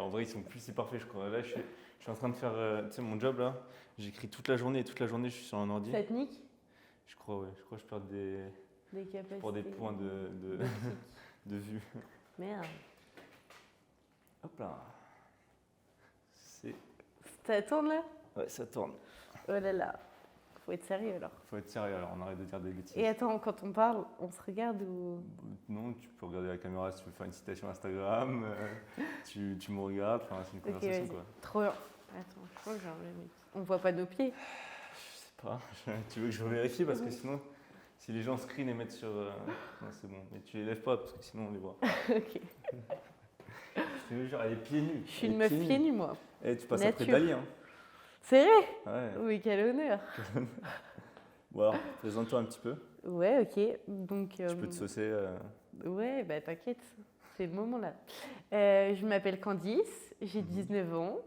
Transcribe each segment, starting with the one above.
en vrai, ils sont plus si parfaits, je crois. Là, je suis en train de faire tu sais, mon job là. J'écris toute la journée et toute la journée, je suis sur un ordi. Ça te nique Je crois, ouais. Je crois que je perds des capacités pour des points d'optique. de vue. Merde. Hop là. C'est... Ça tourne là? Ouais, ça tourne. Oh là là. Faut être sérieux alors. Faut être sérieux, alors on arrête de dire des bêtises. Et attends, quand on parle, on se regarde ou. Non, tu peux regarder la caméra si tu veux faire une citation Instagram. Tu me regardes, enfin, c'est une Ok, conversation vas-y. quoi. Trop bien. Attends, je crois que j'ai enlevé mes. On voit pas nos pieds. Je sais pas, tu veux que je vérifie parce que sinon, si les gens screen et mettent sur. Non, c'est bon, mais tu les lèves pas parce que sinon on les voit. Ok. Je te jure, elle est pieds nus. Je suis une meuf pieds nus, moi. Eh, tu passes Nature. après Dali, hein. C'est vrai? Ouais. Oui, quel honneur. Bon alors, présente-toi un petit peu. Ouais, ok. Donc. Tu peux te saucer. Ouais, bah t'inquiète, c'est le moment là. Je m'appelle Candice, j'ai 19 ans.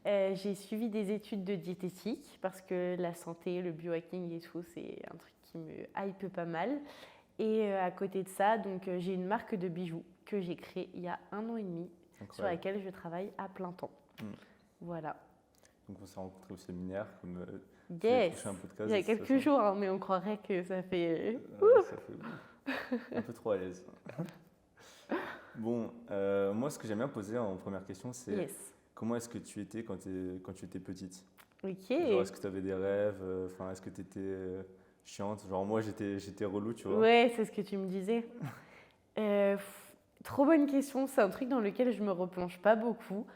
J'ai suivi des études de diététique parce que la santé, le biohacking et tout, c'est un truc qui me hype pas mal. Et à côté de ça, donc j'ai une marque de bijoux que j'ai créée il y a 1 an et demi, sur laquelle je travaille à plein temps. Voilà. Donc on s'est rencontrés au séminaire, comme Yes. un podcast. Il y a quelques jours, hein, mais on croirait que ça fait. Ça fait un peu trop à l'aise. Bon, moi ce que j'aime bien poser en première question, c'est Yes. comment est-ce que tu étais quand tu étais petite? Ok. Genre, est-ce que tu avais des rêves? Enfin, est-ce que tu étais chiante? Genre moi j'étais relou, tu vois. Ouais, c'est ce que tu me disais. Trop bonne question, c'est un truc dans lequel je me replonge pas beaucoup.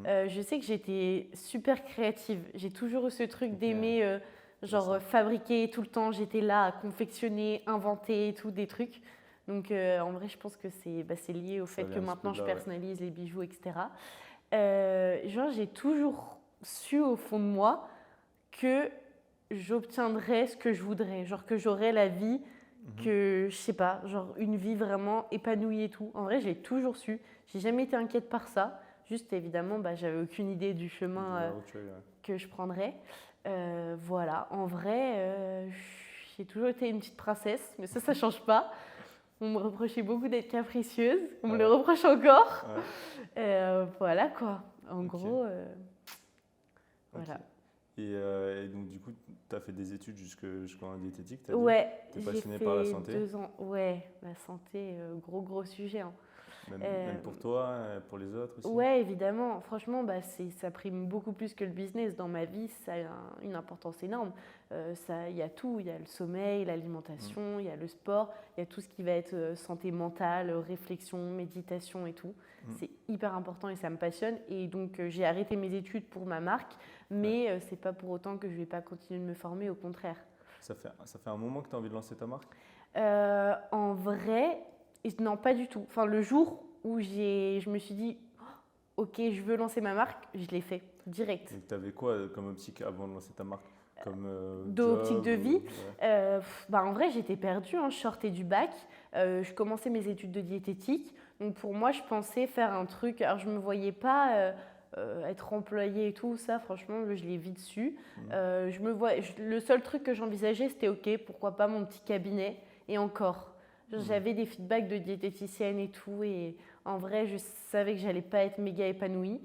Je sais que j'étais super créative. J'ai toujours eu ce truc d'aimer fabriquer tout le temps. J'étais là à confectionner, inventer et tout, des trucs. Donc en vrai, je pense que c'est lié au fait que maintenant je personnalise les bijoux, etc. J'ai toujours su au fond de moi que j'obtiendrais ce que je voudrais. Genre que j'aurais la vie que, je sais pas, genre une vie vraiment épanouie et tout. En vrai, je l'ai toujours su. J'ai jamais été inquiète par ça. Juste, évidemment, j'avais aucune idée du chemin que je prendrais. Voilà. En vrai, j'ai toujours été une petite princesse, mais ça change pas. On me reprochait beaucoup d'être capricieuse. On me le reproche encore. Voilà, quoi. En gros, voilà. Et donc, du coup, tu as fait des études jusqu'en diététique, tu as Ouais, dit? T'es passionnée par la santé? 2 ans. Ouais, la santé, gros sujet. Hein. Même pour toi, pour les autres aussi? Ouais, évidemment. Franchement, ça prime beaucoup plus que le business. Dans ma vie, ça a une importance énorme. Il y a tout. Il y a le sommeil, l'alimentation, il y a le sport, il y a tout ce qui va être santé mentale, réflexion, méditation et tout. C'est hyper important et ça me passionne. Et donc, j'ai arrêté mes études pour ma marque, mais c'est pas pour autant que je vais pas continuer de me former, au contraire. Ça fait un moment que tu as envie de lancer ta marque? En vrai, non, pas du tout. Enfin, le jour où je me suis dit, oh, ok, je veux lancer ma marque, je l'ai fait direct. Donc, tu avais quoi comme optique avant de lancer ta marque? D'optique de vie. En vrai, j'étais perdue. Hein. Je sortais du bac. Je commençais mes études de diététique. Donc, pour moi, je pensais faire un truc. Alors, je ne me voyais pas être employée et tout. Ça, franchement, je l'ai vite su. Le seul truc que j'envisageais, c'était ok, pourquoi pas mon petit cabinet. Et encore. J'avais des feedbacks de diététicienne et tout, et en vrai, je savais que j'allais pas être méga épanouie.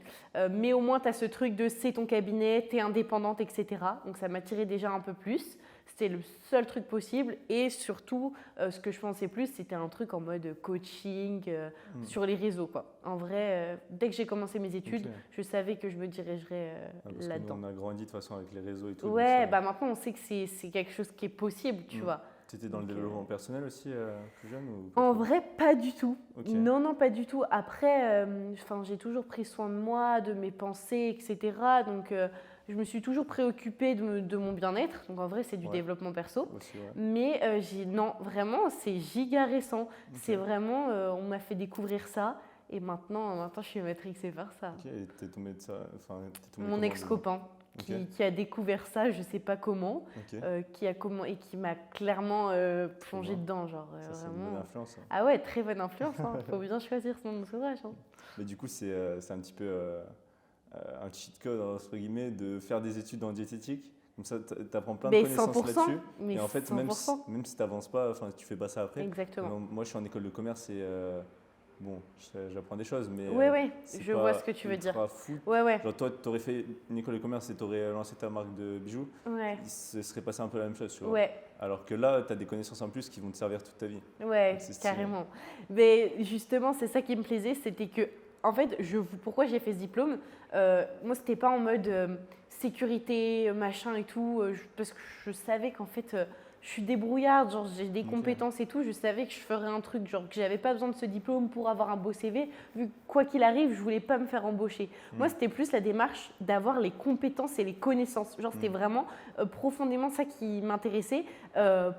Mais au moins, tu as ce truc de c'est ton cabinet, tu es indépendante, etc. Donc ça m'attirait déjà un peu plus. C'était le seul truc possible. Et surtout, ce que je pensais plus, c'était un truc en mode coaching sur les réseaux, quoi. En vrai, dès que j'ai commencé mes études, je savais que je me dirigerais là-dedans. On a grandi de toute façon avec les réseaux et tout. Ouais, maintenant, on sait que c'est quelque chose qui est possible, tu vois. Tu étais dans le développement personnel aussi, plus jeune En vrai, pas du tout. Okay. Non, pas du tout. Après, j'ai toujours pris soin de moi, de mes pensées, etc. Donc, je me suis toujours préoccupée de mon bien-être. Donc, en vrai, c'est du développement perso. Aussi, mais non, vraiment, c'est giga récent. C'est vraiment, on m'a fait découvrir ça. Et maintenant, je suis matrixée par ça. Ok, et t'es tombée de ça, mon ex-copain. Qui a découvert ça, je sais pas comment, qui m'a clairement plongé dedans, genre ça, c'est vraiment. Une bonne influence. Hein. Ah ouais, très bonne influence. Hein. Faut bien choisir son entourage. Hein. Mais du coup, c'est un petit peu un cheat code entre guillemets de faire des études en diététique. Comme ça, tu apprends plein de connaissances là-dessus. Mais et en fait, même si tu n'avances pas, tu fais pas ça après. Exactement. Moi, je suis en école de commerce et bon, j'apprends des choses, mais ouais, je vois ce que tu veux dire. Fou. Ouais. Genre toi, tu aurais fait une école de commerce et tu aurais lancé ta marque de bijoux, ce serait passé un peu la même chose, tu vois. Ouais. Alors que là, tu as des connaissances en plus qui vont te servir toute ta vie. Ouais, carrément. Mais justement, c'est ça qui me plaisait, c'était que, en fait, pourquoi j'ai fait ce diplôme, moi, c'était pas en mode sécurité, machin et tout, parce que je savais qu'en fait, je suis débrouillarde, genre j'ai des compétences et tout, je savais que je ferais un truc, genre que j'avais pas besoin de ce diplôme pour avoir un beau CV, vu que quoi qu'il arrive, je voulais pas me faire embaucher. Moi, c'était plus la démarche d'avoir les compétences et les connaissances. Genre, c'était vraiment profondément ça qui m'intéressait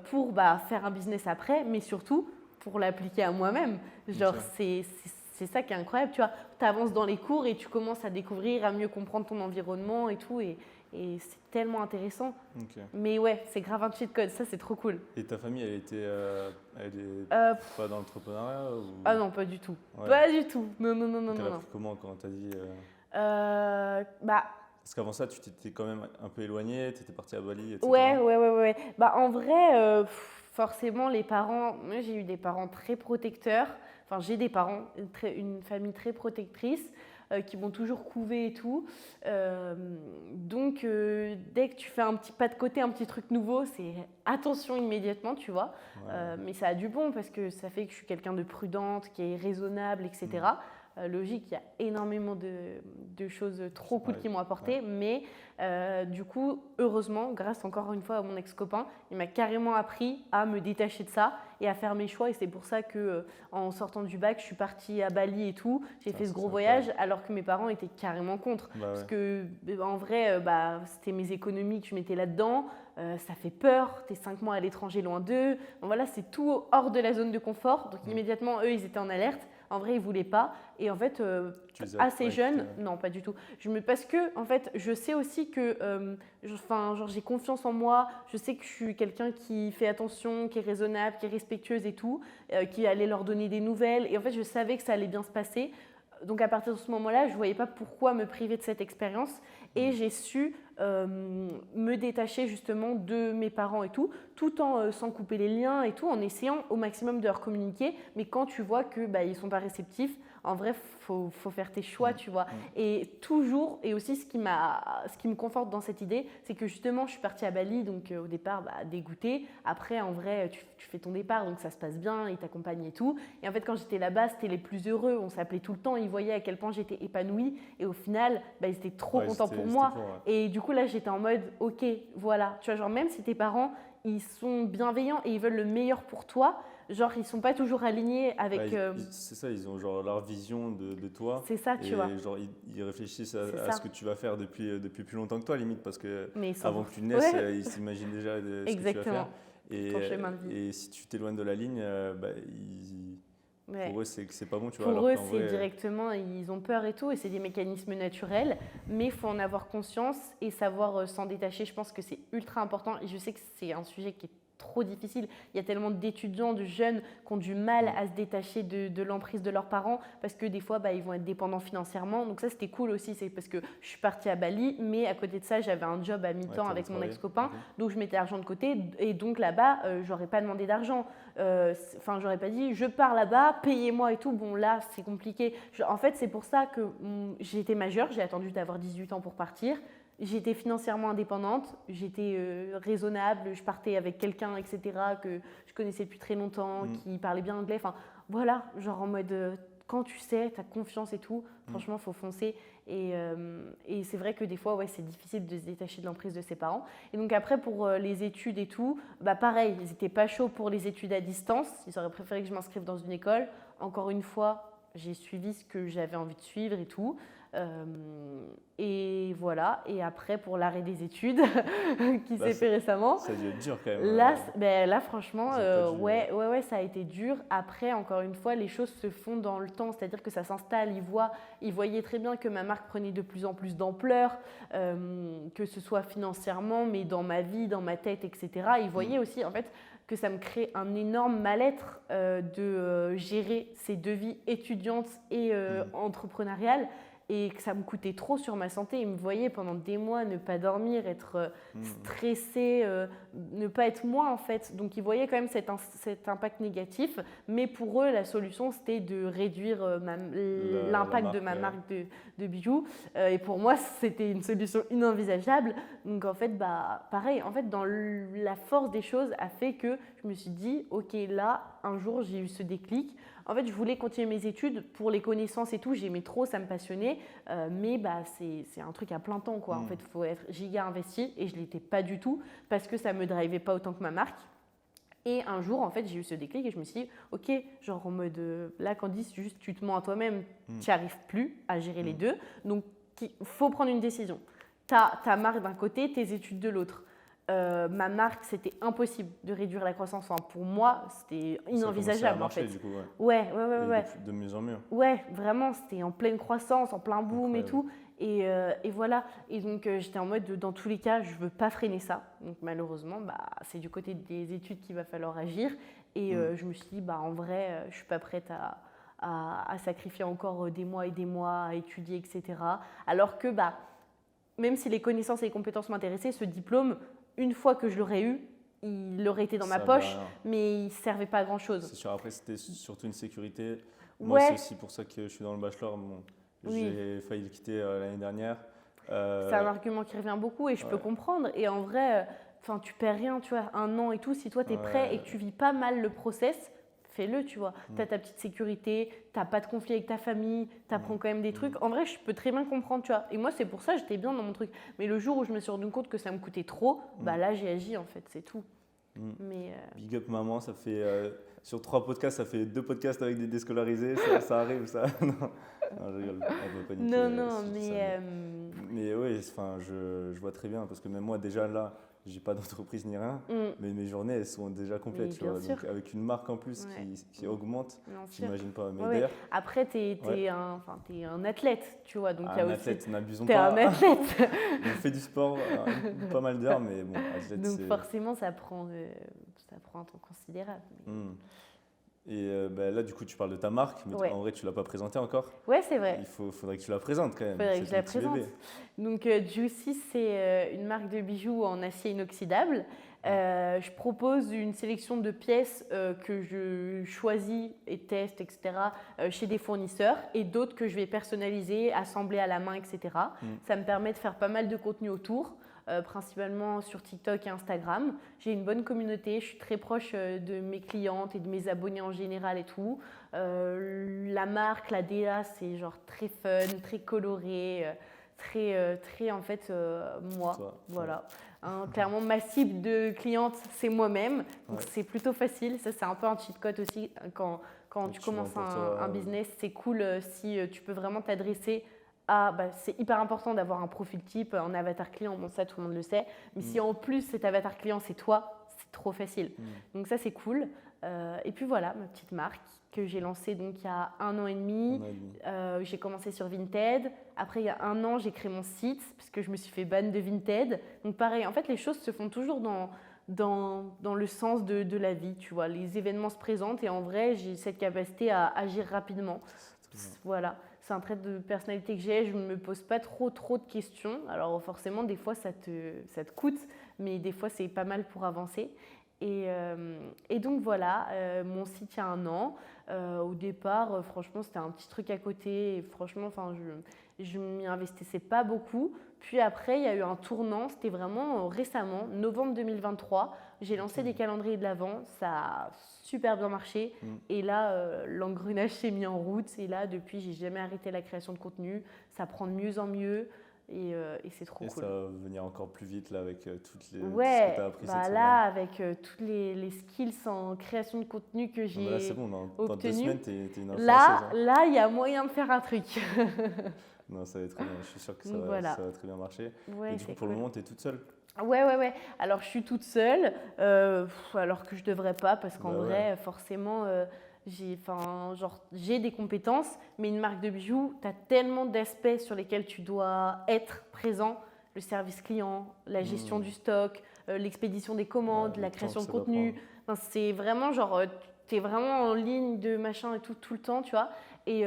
pour faire un business après, mais surtout pour l'appliquer à moi-même. Genre, c'est ça qui est incroyable, tu vois. Tu avances dans les cours et tu commences à découvrir, à mieux comprendre ton environnement et tout. Et c'est tellement intéressant. Mais ouais, c'est grave un cheat code, ça c'est trop cool. Et ta famille, elle est pas dans l'entrepreneuriat ou... Ah non, pas du tout. Ouais. Pas du tout. Non. Elle a pris comment quand t'as dit Parce qu'avant ça, tu t'étais quand même un peu éloigné, tu étais parti à Bali, etc. Ouais. En vrai, forcément, les parents... Moi, j'ai eu des parents très protecteurs. Enfin, j'ai des parents, une famille très protectrice. Qui m'ont toujours couvé et tout. Donc, dès que tu fais un petit pas de côté, un petit truc nouveau, c'est attention immédiatement, tu vois. Mais ça a du bon parce que ça fait que je suis quelqu'un de prudente, qui est raisonnable, etc. Logique, il y a énormément de choses trop cool qui m'ont apporté, mais du coup, heureusement, grâce encore une fois à mon ex-copain, il m'a carrément appris à me détacher de ça et à faire mes choix. Et c'est pour ça que en sortant du bac, je suis partie à Bali et tout. J'ai fait ce gros voyage, alors que mes parents étaient carrément contre. Parce que en vrai, c'était mes économies que je mettais là-dedans. Ça fait peur, t'es 5 mois à l'étranger loin d'eux. Donc voilà, c'est tout hors de la zone de confort. Donc immédiatement, eux, ils étaient en alerte. En vrai, ils ne voulaient pas. Et en fait, assez jeune, non, pas du tout. Parce que, en fait, je sais aussi que j'ai confiance en moi. Je sais que je suis quelqu'un qui fait attention, qui est raisonnable, qui est respectueuse et tout, qui allait leur donner des nouvelles. Et en fait, je savais que ça allait bien se passer. Donc, à partir de ce moment-là, je ne voyais pas pourquoi me priver de cette expérience. Et j'ai su me détacher justement de mes parents et tout en sans couper les liens et tout, en essayant au maximum de leur communiquer. Mais quand tu vois que ils ne sont pas réceptifs, en vrai, faut faire tes choix, tu vois. Et toujours, et aussi ce qui me conforte dans cette idée, c'est que justement, je suis partie à Bali, donc au départ, dégoûtée. Après, en vrai, tu fais ton départ, donc ça se passe bien, ils t'accompagnent et tout. Et en fait, quand j'étais là-bas, c'était les plus heureux. On s'appelait tout le temps, ils voyaient à quel point j'étais épanouie. Et au final, ils étaient trop contents pour moi. Et du coup, là, j'étais en mode, ok, voilà. Tu vois, genre, même si tes parents, ils sont bienveillants et ils veulent le meilleur pour toi, genre, ils ne sont pas toujours alignés avec… c'est ça, ils ont genre leur vision de toi. C'est ça, tu vois. Genre, ils réfléchissent à ce que tu vas faire depuis plus longtemps que toi, limite, parce que avant que tu naisses, naisses, ils s'imaginent déjà ce que tu vas faire. Et si tu t'éloignes de la ligne, pour eux, c'est pas bon, tu vois. Pour eux, c'est directement, ils ont peur et tout, et c'est des mécanismes naturels, mais il faut en avoir conscience et savoir s'en détacher. Je pense que c'est ultra important, et je sais que c'est un sujet qui est trop difficile. Il y a tellement d'étudiants, de jeunes qui ont du mal à se détacher de l'emprise de leurs parents parce que des fois, ils vont être dépendants financièrement. Donc ça, c'était cool aussi. C'est parce que je suis partie à Bali, mais à côté de ça, j'avais un job à mi-temps avec mon ex-copain. Donc, je mettais l'argent de côté. Et donc, là-bas, j'aurais pas demandé d'argent. J'aurais pas dit, je pars là-bas, payez-moi et tout. Bon, là, c'est compliqué. En fait, c'est pour ça que j'ai été majeure. J'ai attendu d'avoir 18 ans pour partir. J'étais financièrement indépendante, j'étais raisonnable, je partais avec quelqu'un, etc., que je connaissais depuis très longtemps, qui parlait bien anglais. Enfin, voilà, genre en mode, quand tu sais, tu as confiance et tout, franchement, il faut foncer. Et c'est vrai que des fois, c'est difficile de se détacher de l'emprise de ses parents. Et donc après, pour les études et tout, pareil, ils n'étaient pas chauds pour les études à distance. Ils auraient préféré que je m'inscrive dans une école. Encore une fois, j'ai suivi ce que j'avais envie de suivre et tout. Et voilà, et après pour l'arrêt des études qui s'est fait récemment. Ça a dû être dur quand même. Là franchement, ça a été dur. Après, encore une fois, les choses se font dans le temps, c'est-à-dire que ça s'installe. Ils voyaient très bien que ma marque prenait de plus en plus d'ampleur, que ce soit financièrement, mais dans ma vie, dans ma tête, etc. Ils voyaient aussi en fait que ça me crée un énorme mal-être de gérer ces deux vies étudiantes et entrepreneuriales. et que ça me coûtait trop sur ma santé. Ils me voyaient pendant des mois ne pas dormir, être stressée, ne pas être moi en fait. Donc ils voyaient quand même cet impact négatif, mais pour eux la solution c'était de réduire l'impact de ma marque de bijoux. Et pour moi c'était une solution inenvisageable. Donc en fait pareil, en fait dans la force des choses a fait que je me suis dit ok, là un jour j'ai eu ce déclic. En fait, je voulais continuer mes études pour les connaissances et tout. J'aimais trop, ça me passionnait. Mais c'est un truc à plein temps, quoi. En fait, il faut être giga investi et je ne l'étais pas du tout parce que ça ne me drivait pas autant que ma marque. Et un jour, en fait, j'ai eu ce déclic et je me suis dit, ok, genre en mode, là, Candice, juste tu te mens à toi-même, tu n'y arrives plus à gérer les deux. Donc, il faut prendre une décision. Tu as ta marque d'un côté, tes études de l'autre. Ma marque, c'était impossible de réduire la croissance. Enfin, pour moi, c'était inenvisageable marcher, en fait. Du coup, ouais. De mieux en mieux. Ouais, vraiment, c'était en pleine croissance, en plein boom et tout. Et voilà. Et donc, j'étais en mode, dans tous les cas, je ne veux pas freiner ça. Donc, malheureusement, c'est du côté des études qu'il va falloir agir. Et je me suis dit, en vrai, je ne suis pas prête à sacrifier encore des mois et des mois à étudier, etc. Alors que, même si les connaissances et les compétences m'intéressaient, ce diplôme, une fois que je l'aurais eu, il aurait été dans ma poche, mais il ne servait pas à grand-chose. C'est sûr, après, c'était surtout une sécurité. Moi, c'est aussi pour ça que je suis dans le bachelor. J'ai failli le quitter l'année dernière. C'est un argument qui revient beaucoup et je peux comprendre. Et en vrai, tu perds rien, tu vois, 1 an et tout. Si toi, tu es prêt et que tu vis pas mal le process, fais-le, tu vois. Tu as ta petite sécurité, tu n'as pas de conflit avec ta famille, tu apprends quand même des trucs. En vrai, je peux très bien comprendre, tu vois. Et moi, c'est pour ça que j'étais bien dans mon truc. Mais le jour où je me suis rendu compte que ça me coûtait trop, là, j'ai agi, en fait, c'est tout. Mais Big up maman, ça fait sur 3 podcasts, ça fait 2 podcasts avec des déscolarisés, ça arrive ça. Non, je rigole, on peut paniquer. Mais oui, je vois très bien parce que même moi déjà là, j'ai pas d'entreprise ni rien, mais mes journées elles sont déjà complètes, tu vois. Donc, avec une marque en plus qui augmente, j'imagine pas. Mais d'ailleurs, après t'es un athlète, tu vois, donc un athlète, n'abusons pas. T'es un athlète. Je fais du sport pas mal d'heures, mais bon, athlète. Donc forcément ça prend un temps considérable. Et là, du coup, tu parles de ta marque, mais en vrai, tu ne l'as pas présentée encore. Ouais, c'est vrai. Faudrait que tu la présentes quand même. Faudrait que je la présente. Donc, Juicy, c'est une marque de bijoux en acier inoxydable. Je propose une sélection de pièces que je choisis et teste, etc., chez des fournisseurs et d'autres que je vais personnaliser, assembler à la main, etc. Ça me permet de faire pas mal de contenu autour. Principalement sur TikTok et Instagram. J'ai une bonne communauté, je suis très proche de mes clientes et de mes abonnés en général et tout. La marque, la DA, c'est genre très fun, très coloré, très en fait moi. Voilà. Clairement, ma cible de clientes, c'est moi-même. Donc c'est plutôt facile. Ça, c'est un peu un cheat code aussi quand tu commences un business. C'est cool si tu peux vraiment t'adresser c'est hyper important d'avoir un profil type, un avatar client, bon ça tout le monde le sait, mais si en plus cet avatar client c'est toi, c'est trop facile. Donc ça c'est cool. Et puis voilà, ma petite marque que j'ai lancée donc il y a 1 an et demi. J'ai commencé sur Vinted. Après il y a 1 an j'ai créé mon site parce que je me suis fait ban de Vinted. Donc pareil, en fait les choses se font toujours dans le sens de la vie, tu vois. Les événements se présentent et en vrai j'ai cette capacité à agir rapidement. Voilà. C'est un trait de personnalité que j'ai, je ne me pose pas trop de questions. Alors forcément, des fois, ça te coûte, mais des fois, c'est pas mal pour avancer. Et donc voilà, mon site il y a 1 an. Au départ, franchement, c'était un petit truc à côté. Et franchement, je m'y investissais pas beaucoup. Puis après, il y a eu un tournant, c'était vraiment récemment, novembre 2023. J'ai lancé des calendriers de l'Avent, ça a super bien marché. Et là, l'engrenage s'est mis en route. Et là, depuis, j'ai jamais arrêté la création de contenu. Ça prend de mieux en mieux. Et c'est trop cool. Et ça va venir encore plus vite là, avec toutes les tout ce que tu as appris cette semaine. Là, avec tous les skills en création de contenu que j'ai là, c'est bon, dans 2 semaines, tu es une influenceuse. Là, il y a moyen de faire un truc. Non, ça va être très bien. Je suis sûr que ça va très bien marcher. Et du coup, pour le moment, tu es toute seule? Ouais. Alors, je suis toute seule, alors que je ne devrais pas, parce qu'en vrai, forcément, j'ai des compétences, mais une marque de bijoux, tu as tellement d'aspects sur lesquels tu dois être présent. Le service client, la gestion du stock, l'expédition des commandes, la création de contenu. C'est vraiment tu es vraiment en ligne de machin et tout le temps, tu vois. Et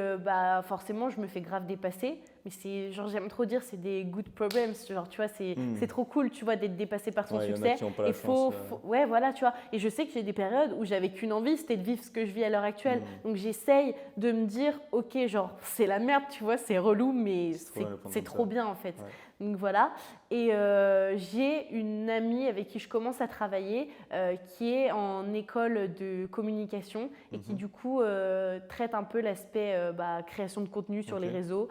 forcément, je me fais grave dépasser. Mais c'est genre, j'aime trop dire, c'est des good problems. Genre, tu vois, c'est trop cool, tu vois, d'être dépassé par ton succès. Et ouais, voilà, tu vois. Et je sais que j'ai des périodes où j'avais qu'une envie, c'était de vivre ce que je vis à l'heure actuelle. Donc, j'essaye de me dire, ok, genre, c'est la merde, tu vois, c'est relou, mais c'est trop bien en fait. Ouais. Donc voilà, et j'ai une amie avec qui je commence à travailler qui est en école de communication et qui du coup traite un peu l'aspect création de contenu sur les réseaux,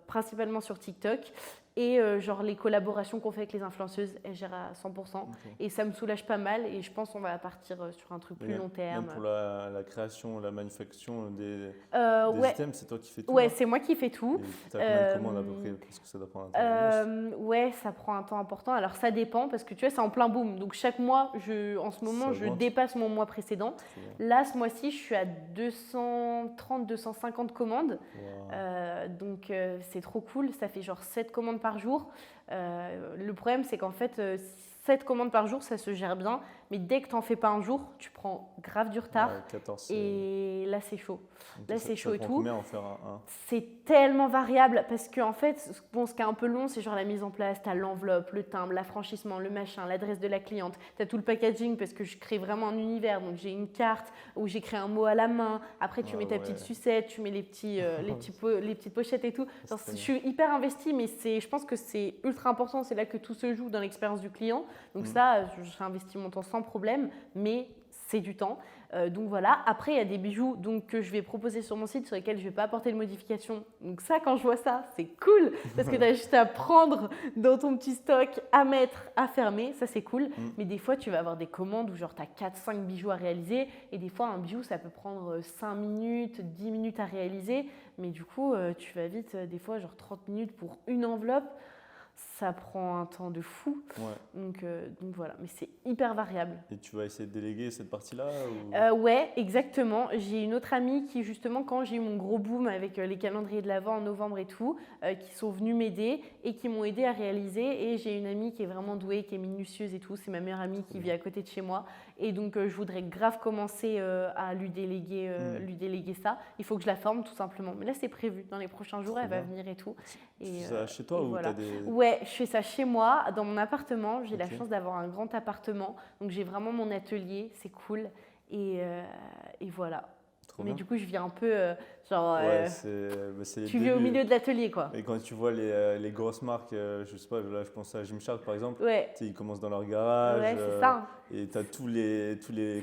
principalement sur TikTok. Et genre les collaborations qu'on fait avec les influenceuses, elle gère à 100%. Et ça me soulage pas mal et je pense qu'on va partir sur un truc plus long terme. Même pour la création, la manufacture des items, c'est toi qui fais tout? Ouais, c'est moi qui fais tout. Et tu as combien de commandes à peu près? Parce que ça doit prendre un temps. Ouais, ça prend un temps important. Alors ça dépend parce que tu vois, c'est en plein boom. Donc chaque mois, en ce moment, je dépasse mon mois précédent. Là, ce mois-ci, je suis à 230, 250 commandes. Wow. Donc c'est trop cool. Ça fait genre 7 commandes par jour. Le problème, c'est qu'en fait, 7 commandes par jour, ça se gère bien. Mais dès que tu n'en fais pas un jour, tu prends grave du retard. 14, et là, c'est chaud. Là, c'est chaud et tout. Combien en faire un? C'est tellement variable parce que en fait, ce qui est un peu long, c'est genre la mise en place. Tu as l'enveloppe, le timbre, l'affranchissement, le machin, l'adresse de la cliente. Tu as tout le packaging parce que je crée vraiment un univers. Donc, j'ai une carte où j'écris un mot à la main. Après, tu mets ta petite sucette, tu mets les petites pochettes et tout. Genre, je suis hyper investie, mais je pense que c'est ultra important. C'est là que tout se joue dans l'expérience du client. Donc ça, j'ai investi mon temps sans problème, mais c'est du temps. Donc voilà. Après, il y a des bijoux que je vais proposer sur mon site sur lesquels je ne vais pas apporter de modification. Donc ça, quand je vois ça, c'est cool parce que tu as juste à prendre dans ton petit stock, à mettre, à fermer. Ça, c'est cool. Mais des fois, tu vas avoir des commandes où genre tu as 4-5 bijoux à réaliser et des fois, un bijou, ça peut prendre 5 minutes, 10 minutes à réaliser. Mais du coup, tu vas vite, des fois, genre 30 minutes pour une enveloppe. Ça prend un temps de fou. Donc voilà, mais c'est hyper variable. Et tu vas essayer de déléguer cette partie-là ou... Ouais, exactement. J'ai une autre amie qui, justement, quand j'ai eu mon gros boom avec les calendriers de l'Avent en novembre et tout, qui sont venus m'aider et qui m'ont aidé à réaliser. Et j'ai une amie qui est vraiment douée, qui est minutieuse et tout. C'est ma meilleure amie qui vit à côté de chez moi. Et donc, je voudrais grave commencer à lui déléguer ça. Il faut que je la forme, tout simplement. Mais là, c'est prévu. Dans les prochains jours, elle va venir et tout. Tu fais ça chez toi ou voilà. t'as des... Ouais, je fais ça chez moi, dans mon appartement. J'ai la chance d'avoir un grand appartement. Donc, j'ai vraiment mon atelier. C'est cool. Et voilà. Trop mais bien. Du coup, je vis un peu tu vis débuts. au milieu de l'atelier, quoi. Et quand tu vois les grosses marques, je sais pas, là je pense à Gymshark par exemple, ils commencent dans leur garage. Ouais, c'est ça. Et tu as tous les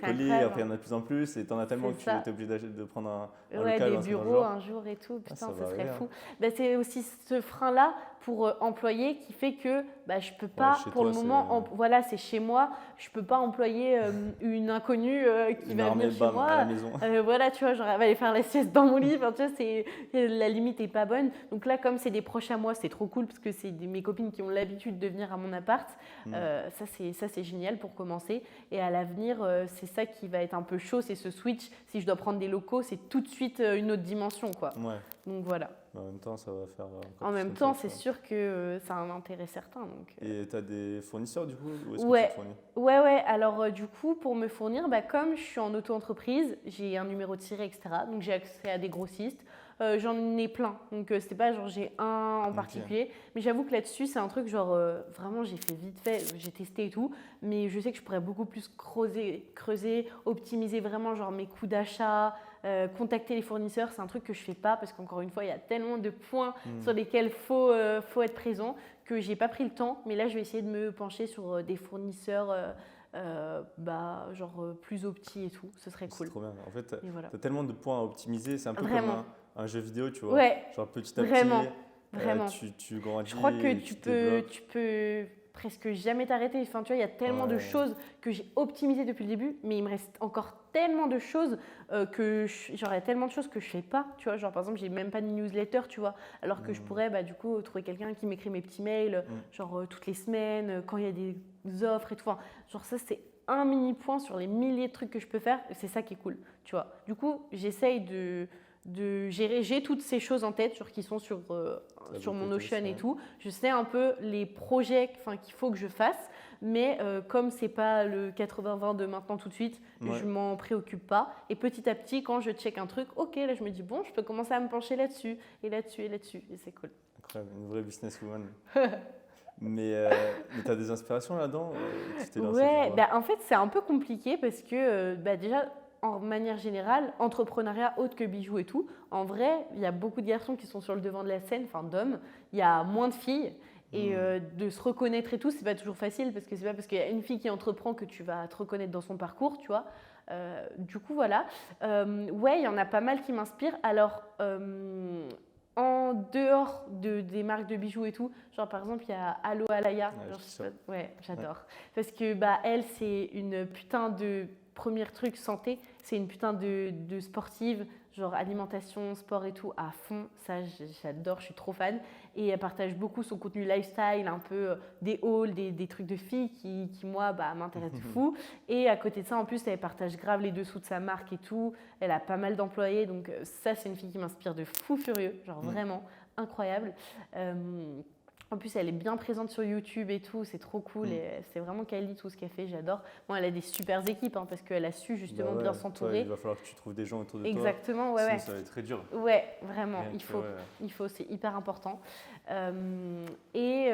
colliers, après il y en a de plus en plus, et tu en as tellement que tu es obligé de prendre un local. Des bureaux un jour et tout, putain, ça serait fou. C'est aussi ce frein-là pour employer qui fait que je peux pas, pour le moment, voilà, c'est chez moi, je peux pas employer une inconnue qui va venir chez moi. À la maison. Voilà, tu vois, genre elle va aller faire la sieste dans mon lit, enfin, tu vois, la limite est pas bonne. Donc là, comme c'est des proches à moi, c'est trop cool parce que c'est mes copines qui ont l'habitude de venir à mon appart. Ça, c'est génial pour commencer. Et à l'avenir, c'est ça qui va être un peu chaud, c'est ce switch. Si je dois prendre des locaux, c'est tout de suite une autre dimension, quoi. Donc voilà. En même temps, ça va faire... En même temps, c'est sûr que ça a un intérêt certain. Donc, Et tu as des fournisseurs, du coup? Où est-ce que tu te fournis? Ouais. Alors, du coup, pour me fournir, comme je suis en auto-entreprise, j'ai un numéro de tiré, etc. Donc, j'ai accès à des grossistes. J'en ai plein. Donc, c'était pas genre j'ai un en particulier. Mais j'avoue que là-dessus, c'est un truc genre vraiment, j'ai fait vite fait, j'ai testé et tout. Mais je sais que je pourrais beaucoup plus creuser, optimiser vraiment genre mes coûts d'achat, contacter les fournisseurs. C'est un truc que je fais pas parce qu'encore une fois, il y a tellement de points sur lesquels faut être présent que j'ai pas pris le temps. Mais là, je vais essayer de me pencher sur des fournisseurs plus opti et tout. Ce serait cool. C'est trop bien. En fait, tu as tellement de points à optimiser. C'est un peu comme un jeu vidéo, tu vois. Ouais. Genre petit à petit, vraiment. Tu grandis. Je crois que tu peux presque jamais t'arrêter. Enfin, tu vois, il y a tellement de choses que j'ai optimisées depuis le début, mais il me reste encore tellement de choses il y a tellement de choses que je fais pas, tu vois. Genre, par exemple, j'ai même pas de newsletter, tu vois, alors que je pourrais, du coup, trouver quelqu'un qui m'écrit mes petits mails, genre toutes les semaines, quand il y a des offres et tout. Enfin, genre, ça, c'est un mini point sur les milliers de trucs que je peux faire. C'est ça qui est cool, tu vois. Du coup, j'essaye de gérer. J'ai toutes ces choses en tête qui sont sur mon Notion et tout. Je sais un peu les projets qu'il faut que je fasse, mais comme c'est pas le 80-20 de maintenant tout de suite, je m'en préoccupe pas. Et petit à petit, quand je check un truc, ok, là je me dis bon, je peux commencer à me pencher là-dessus et là-dessus et là-dessus, et c'est cool. Incroyable, une vraie businesswoman. Mais tu as des inspirations là-dedans En fait, c'est un peu compliqué parce que déjà, en manière générale, entrepreneuriat autre que bijoux et tout, en vrai, il y a beaucoup de garçons qui sont sur le devant de la scène, enfin d'hommes, il y a moins de filles. Et de se reconnaître et tout, c'est pas toujours facile parce que c'est pas parce qu'il y a une fille qui entreprend que tu vas te reconnaître dans son parcours, tu vois. Du coup, voilà. Il y en a pas mal qui m'inspirent. Alors, en dehors des marques de bijoux et tout, genre par exemple il y a Allo Alaya, j'adore. Parce que elle c'est une putain de premier truc santé, c'est une putain de sportive, genre alimentation, sport et tout à fond, ça j'adore, je suis trop fan. Et elle partage beaucoup son contenu lifestyle, un peu des hauls, des trucs de filles qui moi m'intéressent de fou. Et à côté de ça, en plus, elle partage grave les dessous de sa marque et tout. Elle a pas mal d'employés, donc ça c'est une fille qui m'inspire de fou furieux, genre vraiment incroyable. En plus, elle est bien présente sur YouTube et tout, c'est trop cool. Et c'est vraiment quali tout ce qu'elle fait, j'adore. Bon, elle a des super équipes parce qu'elle a su justement bien s'entourer. Il va falloir que tu trouves des gens autour de toi. Exactement, sinon ça va être très dur. Ouais, vraiment, il faut, c'est hyper important. Et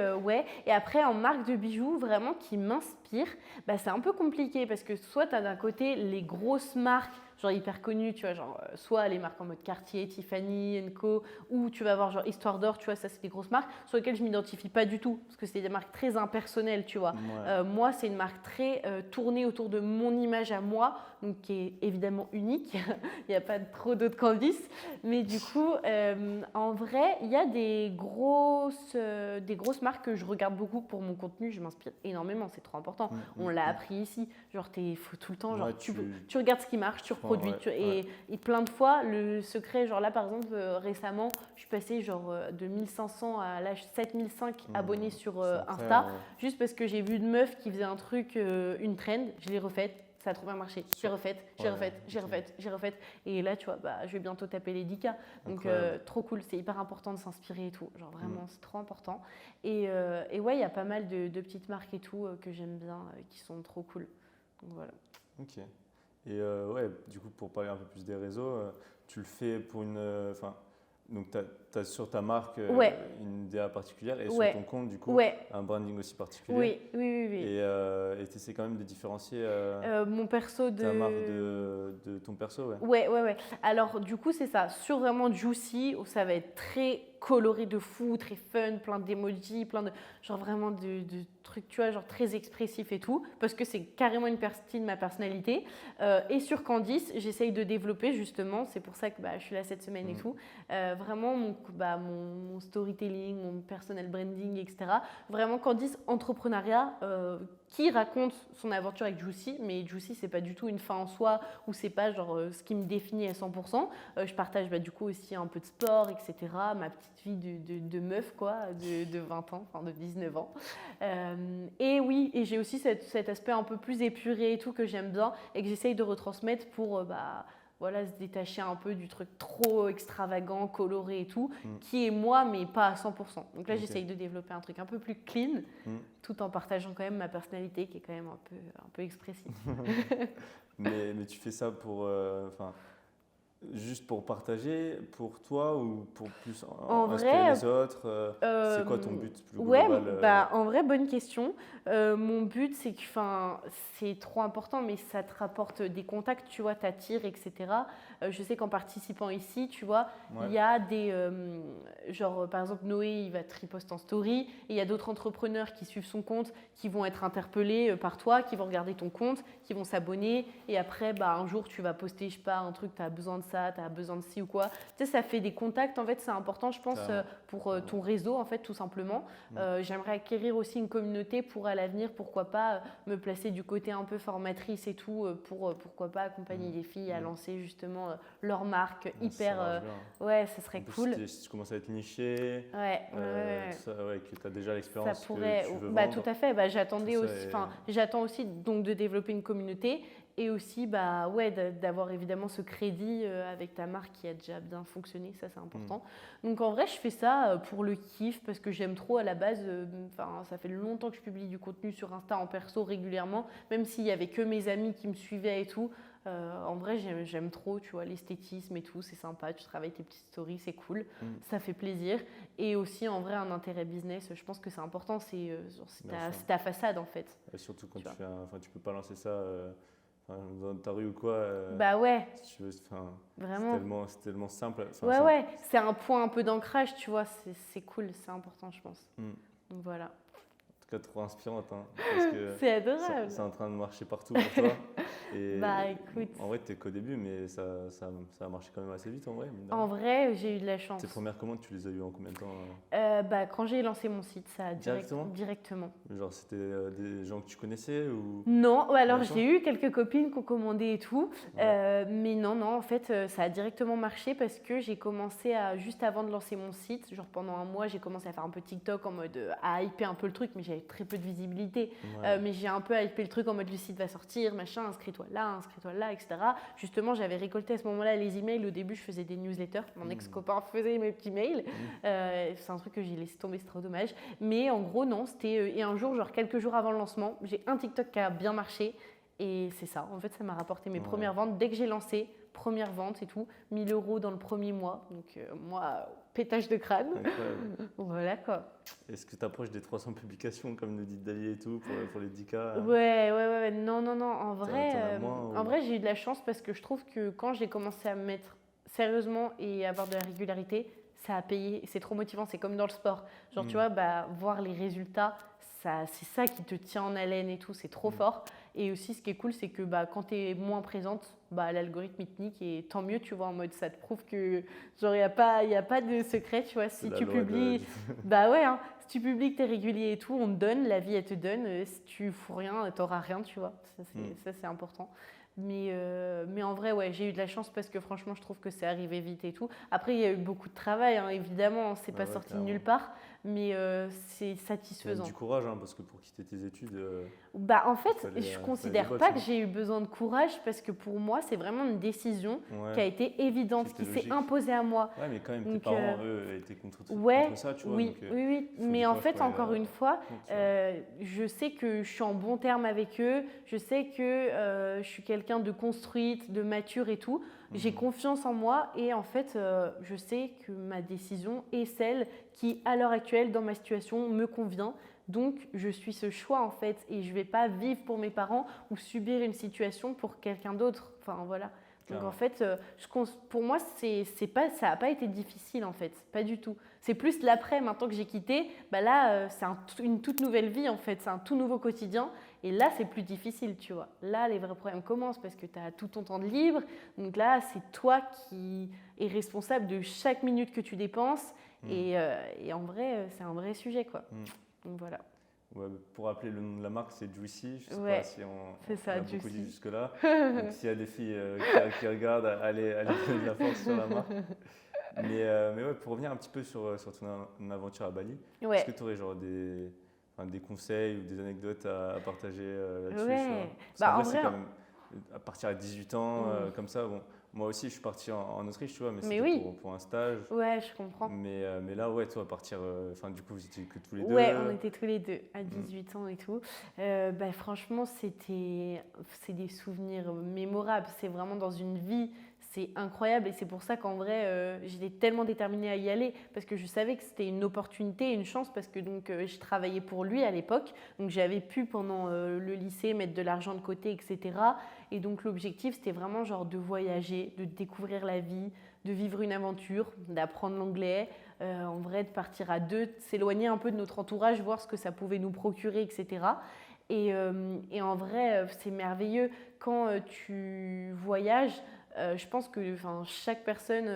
après, en marque de bijoux, vraiment qui m'inspire, c'est un peu compliqué parce que soit tu as d'un côté les grosses marques, genre hyper connues, tu vois, genre soit les marques en mode Cartier, Tiffany, Co, ou tu vas avoir genre Histoire d'Or, tu vois, ça c'est des grosses marques sur lesquelles je m'identifie pas du tout parce que c'est des marques très impersonnelles, tu vois. Moi, c'est une marque très tournée autour de mon image à moi, donc qui est évidemment unique. Il n'y a pas trop d'autres Candice, mais du coup, en vrai, il y a des grosses marques que je regarde beaucoup pour mon contenu, je m'inspire énormément, c'est trop important. On l'a appris ici, genre faut tout le temps, genre tu regardes ce qui marche, tu reproduis, et plein de fois, le secret, genre là par exemple, récemment, je suis passée genre de 1500 à l'âge 7005 abonnés sur Insta, juste parce que j'ai vu une meuf qui faisait un truc, une trend, je l'ai refaite. Ça a trop bien marché. J'ai refait. Et là, tu vois, je vais bientôt taper les 10K. Donc, trop cool. C'est hyper important de s'inspirer et tout. Genre, vraiment, c'est trop important. Et il y a pas mal de petites marques et tout que j'aime bien, qui sont trop cool. Donc, voilà. Ok. Et du coup, pour parler un peu plus des réseaux, tu le fais pour une... donc, tu as sur ta marque une DA particulière et sur ton compte, du coup, un branding aussi particulier. Oui. Et tu essaies quand même de différencier mon perso de... ta marque de ton perso, Ouais. Alors, du coup, c'est ça. Sur vraiment Juicy, où ça va être très coloré de fou, très fun, plein d'emojis, plein de... Genre vraiment de trucs, tu vois, genre très expressif et tout, parce que c'est carrément une partie de ma personnalité. Et sur Candice, j'essaye de développer justement, c'est pour ça que je suis là cette semaine et tout, vraiment mon storytelling, mon personal branding, etc. Vraiment Candice entrepreneuriat, qui raconte son aventure avec Juicy, mais Juicy c'est pas du tout une fin en soi, ou c'est pas genre ce qui me définit à 100%. Je partage du coup aussi un peu de sport, etc. Ma petite vie de meuf quoi, de 20 ans, enfin de 19 ans. Et j'ai aussi cet aspect un peu plus épuré et tout que j'aime bien et que j'essaye de retransmettre pour se détacher un peu du truc trop extravagant, coloré et tout, qui est moi, mais pas à 100%. Donc là, j'essaye de développer un truc un peu plus clean, tout en partageant quand même ma personnalité qui est quand même un peu expressive. mais tu fais ça pour... juste pour partager, pour toi ou pour plus inspirer les autres c'est quoi ton but plus global en vrai, bonne question. Mon but, c'est que c'est trop important, mais ça te rapporte des contacts, tu vois, t'attires, etc. Je sais qu'en participant ici, tu vois, il y a des... genre, par exemple, Noé, il va te riposter en story, et il y a d'autres entrepreneurs qui suivent son compte, qui vont être interpellés par toi, qui vont regarder ton compte, qui vont s'abonner, et après, un jour, tu vas poster, je sais pas, un truc, tu as besoin de ça, tu as besoin de ci ou quoi. Tu sais, ça fait des contacts, en fait, c'est important, je pense, pour ton réseau, en fait, tout simplement. J'aimerais acquérir aussi une communauté pour, à l'avenir, pourquoi pas, me placer du côté un peu formatrice et tout, pour, pourquoi pas, accompagner les filles à lancer, justement, leur marque hyper... ça serait cool. Si tu commences à être niché, que tu as déjà l'expérience ça pourrait, que tu veux vendre. Tout à fait. J'attends aussi donc de développer une communauté Et aussi, d'avoir évidemment ce crédit avec ta marque qui a déjà bien fonctionné, ça c'est important. Donc en vrai, je fais ça pour le kiff parce que j'aime trop à la base. Ça fait longtemps que je publie du contenu sur Insta en perso régulièrement, même s'il y avait que mes amis qui me suivaient et tout. En vrai, j'aime trop, tu vois, l'esthétisme et tout, c'est sympa. Tu travailles tes petites stories, c'est cool, ça fait plaisir. Et aussi, en vrai, un intérêt business, je pense que c'est important, c'est ta façade en fait. Et surtout quand tu peux pas lancer ça. Dans ta rue ou quoi, si tu veux, vraiment. C'est tellement simple. C'est un point un peu d'ancrage, tu vois, c'est cool, c'est important, je pense. Donc voilà. En tout cas, trop inspirante, hein, parce que c'est adorable. C'est en train de marcher partout pour toi. Et écoute. En vrai, t'es qu'au début, mais ça a marché quand même assez vite en vrai. En vrai, j'ai eu de la chance. Tes premières commandes, tu les as eues en combien de temps Quand j'ai lancé mon site, ça a directement. Genre, c'était des gens que tu connaissais ou... Non, alors j'ai eu quelques copines qui ont commandé et tout, mais non, en fait, ça a directement marché parce que j'ai commencé juste avant de lancer mon site, genre pendant un mois, j'ai commencé à faire un peu TikTok en mode à hyper un peu le truc, mais j'avais très peu de visibilité. Mais j'ai un peu hypé le truc en mode le site va sortir, machin, inscris-toi là, etc. Justement, j'avais récolté à ce moment-là les emails. Au début, je faisais des newsletters. Mon ex-copain faisait mes petits mails. C'est un truc que j'ai laissé tomber, c'est trop dommage. Mais en gros, non, c'était... Et un jour, genre quelques jours avant le lancement, j'ai un TikTok qui a bien marché. Et c'est ça. En fait, ça m'a rapporté mes premières ventes. Dès que j'ai lancé, première vente et tout, 1 000 € dans le premier mois. Donc, moi, pétage de crâne. Voilà quoi. Est-ce que tu approches des 300 publications, comme nous dit Dali et tout, pour les 10K Ouais. Non. En vrai, j'ai eu de la chance parce que je trouve que quand j'ai commencé à me mettre sérieusement et avoir de la régularité, ça a payé. C'est trop motivant. C'est comme dans le sport. Genre, tu vois, voir les résultats, c'est ça qui te tient en haleine et tout. C'est trop fort. Et aussi, ce qui est cool, c'est que quand tu es moins présente, l'algorithme il te nique et tant mieux, tu vois, en mode ça te prouve que genre il n'y a pas de secret, tu vois, si tu publies, si tu publies que tu es régulier et tout, on te donne, la vie elle te donne, si tu fous rien, tu n'auras rien, tu vois, ça c'est important. Mais en vrai, j'ai eu de la chance parce que franchement, je trouve que c'est arrivé vite et tout. Après, il y a eu beaucoup de travail, hein, évidemment, c'est pas sorti de nulle part, mais c'est satisfaisant. C'est du courage, hein, parce que pour quitter tes études... en fait, je considère pas que j'ai eu besoin de courage parce que pour moi, c'est vraiment une décision qui a été évidente, qui s'est imposée à moi. Ouais, mais quand même, tes parents, eux, étaient contre ça, tu vois. Oui. Mais en fait, encore une fois, je sais que je suis en bon terme avec eux. Je sais que je suis quelqu'un de construite, de mature et tout. J'ai confiance en moi et en fait, je sais que ma décision est celle qui, à l'heure actuelle, dans ma situation, me convient. Donc, je suis ce choix en fait et je ne vais pas vivre pour mes parents ou subir une situation pour quelqu'un d'autre. Enfin, voilà. Donc, en fait, pour moi, ça n'a pas été difficile en fait, pas du tout. C'est plus l'après, maintenant que j'ai quitté, là, c'est une toute nouvelle vie en fait, c'est un tout nouveau quotidien. Et là, c'est plus difficile, tu vois. Là, les vrais problèmes commencent parce que tu as tout ton temps de libre. Donc là, c'est toi qui es responsable de chaque minute que tu dépenses. Et en vrai, c'est un vrai sujet, quoi. Donc voilà. Ouais, pour rappeler le nom de la marque, c'est Juicy. Je ne sais pas si on a beaucoup dit jusque-là. Donc s'il y a des filles qui regardent, allez donner de la force sur la marque. Mais pour revenir un petit peu sur ton aventure à Bali, est-ce que tu aurais genre des conseils ou des anecdotes à partager là-dessus En vrai, c'est quand même à partir à 18 ans, comme ça. Bon, moi aussi, je suis parti en Autriche, tu vois, mais c'était pour un stage. Ouais, je comprends. Mais là, toi, à partir... du coup, vous étiez que tous les deux. Ouais, on était tous les deux à 18 ans et tout. Franchement, c'est des souvenirs mémorables. C'est vraiment dans une vie... C'est incroyable et c'est pour ça qu'en vrai, j'étais tellement déterminée à y aller parce que je savais que c'était une opportunité, une chance parce que donc, je travaillais pour lui à l'époque. Donc j'avais pu pendant le lycée mettre de l'argent de côté, etc. Et donc l'objectif, c'était vraiment genre de voyager, de découvrir la vie, de vivre une aventure, d'apprendre l'anglais, en vrai de partir à deux, de s'éloigner un peu de notre entourage, voir ce que ça pouvait nous procurer, etc. Et en vrai, c'est merveilleux quand tu voyages. Je pense que chaque personne,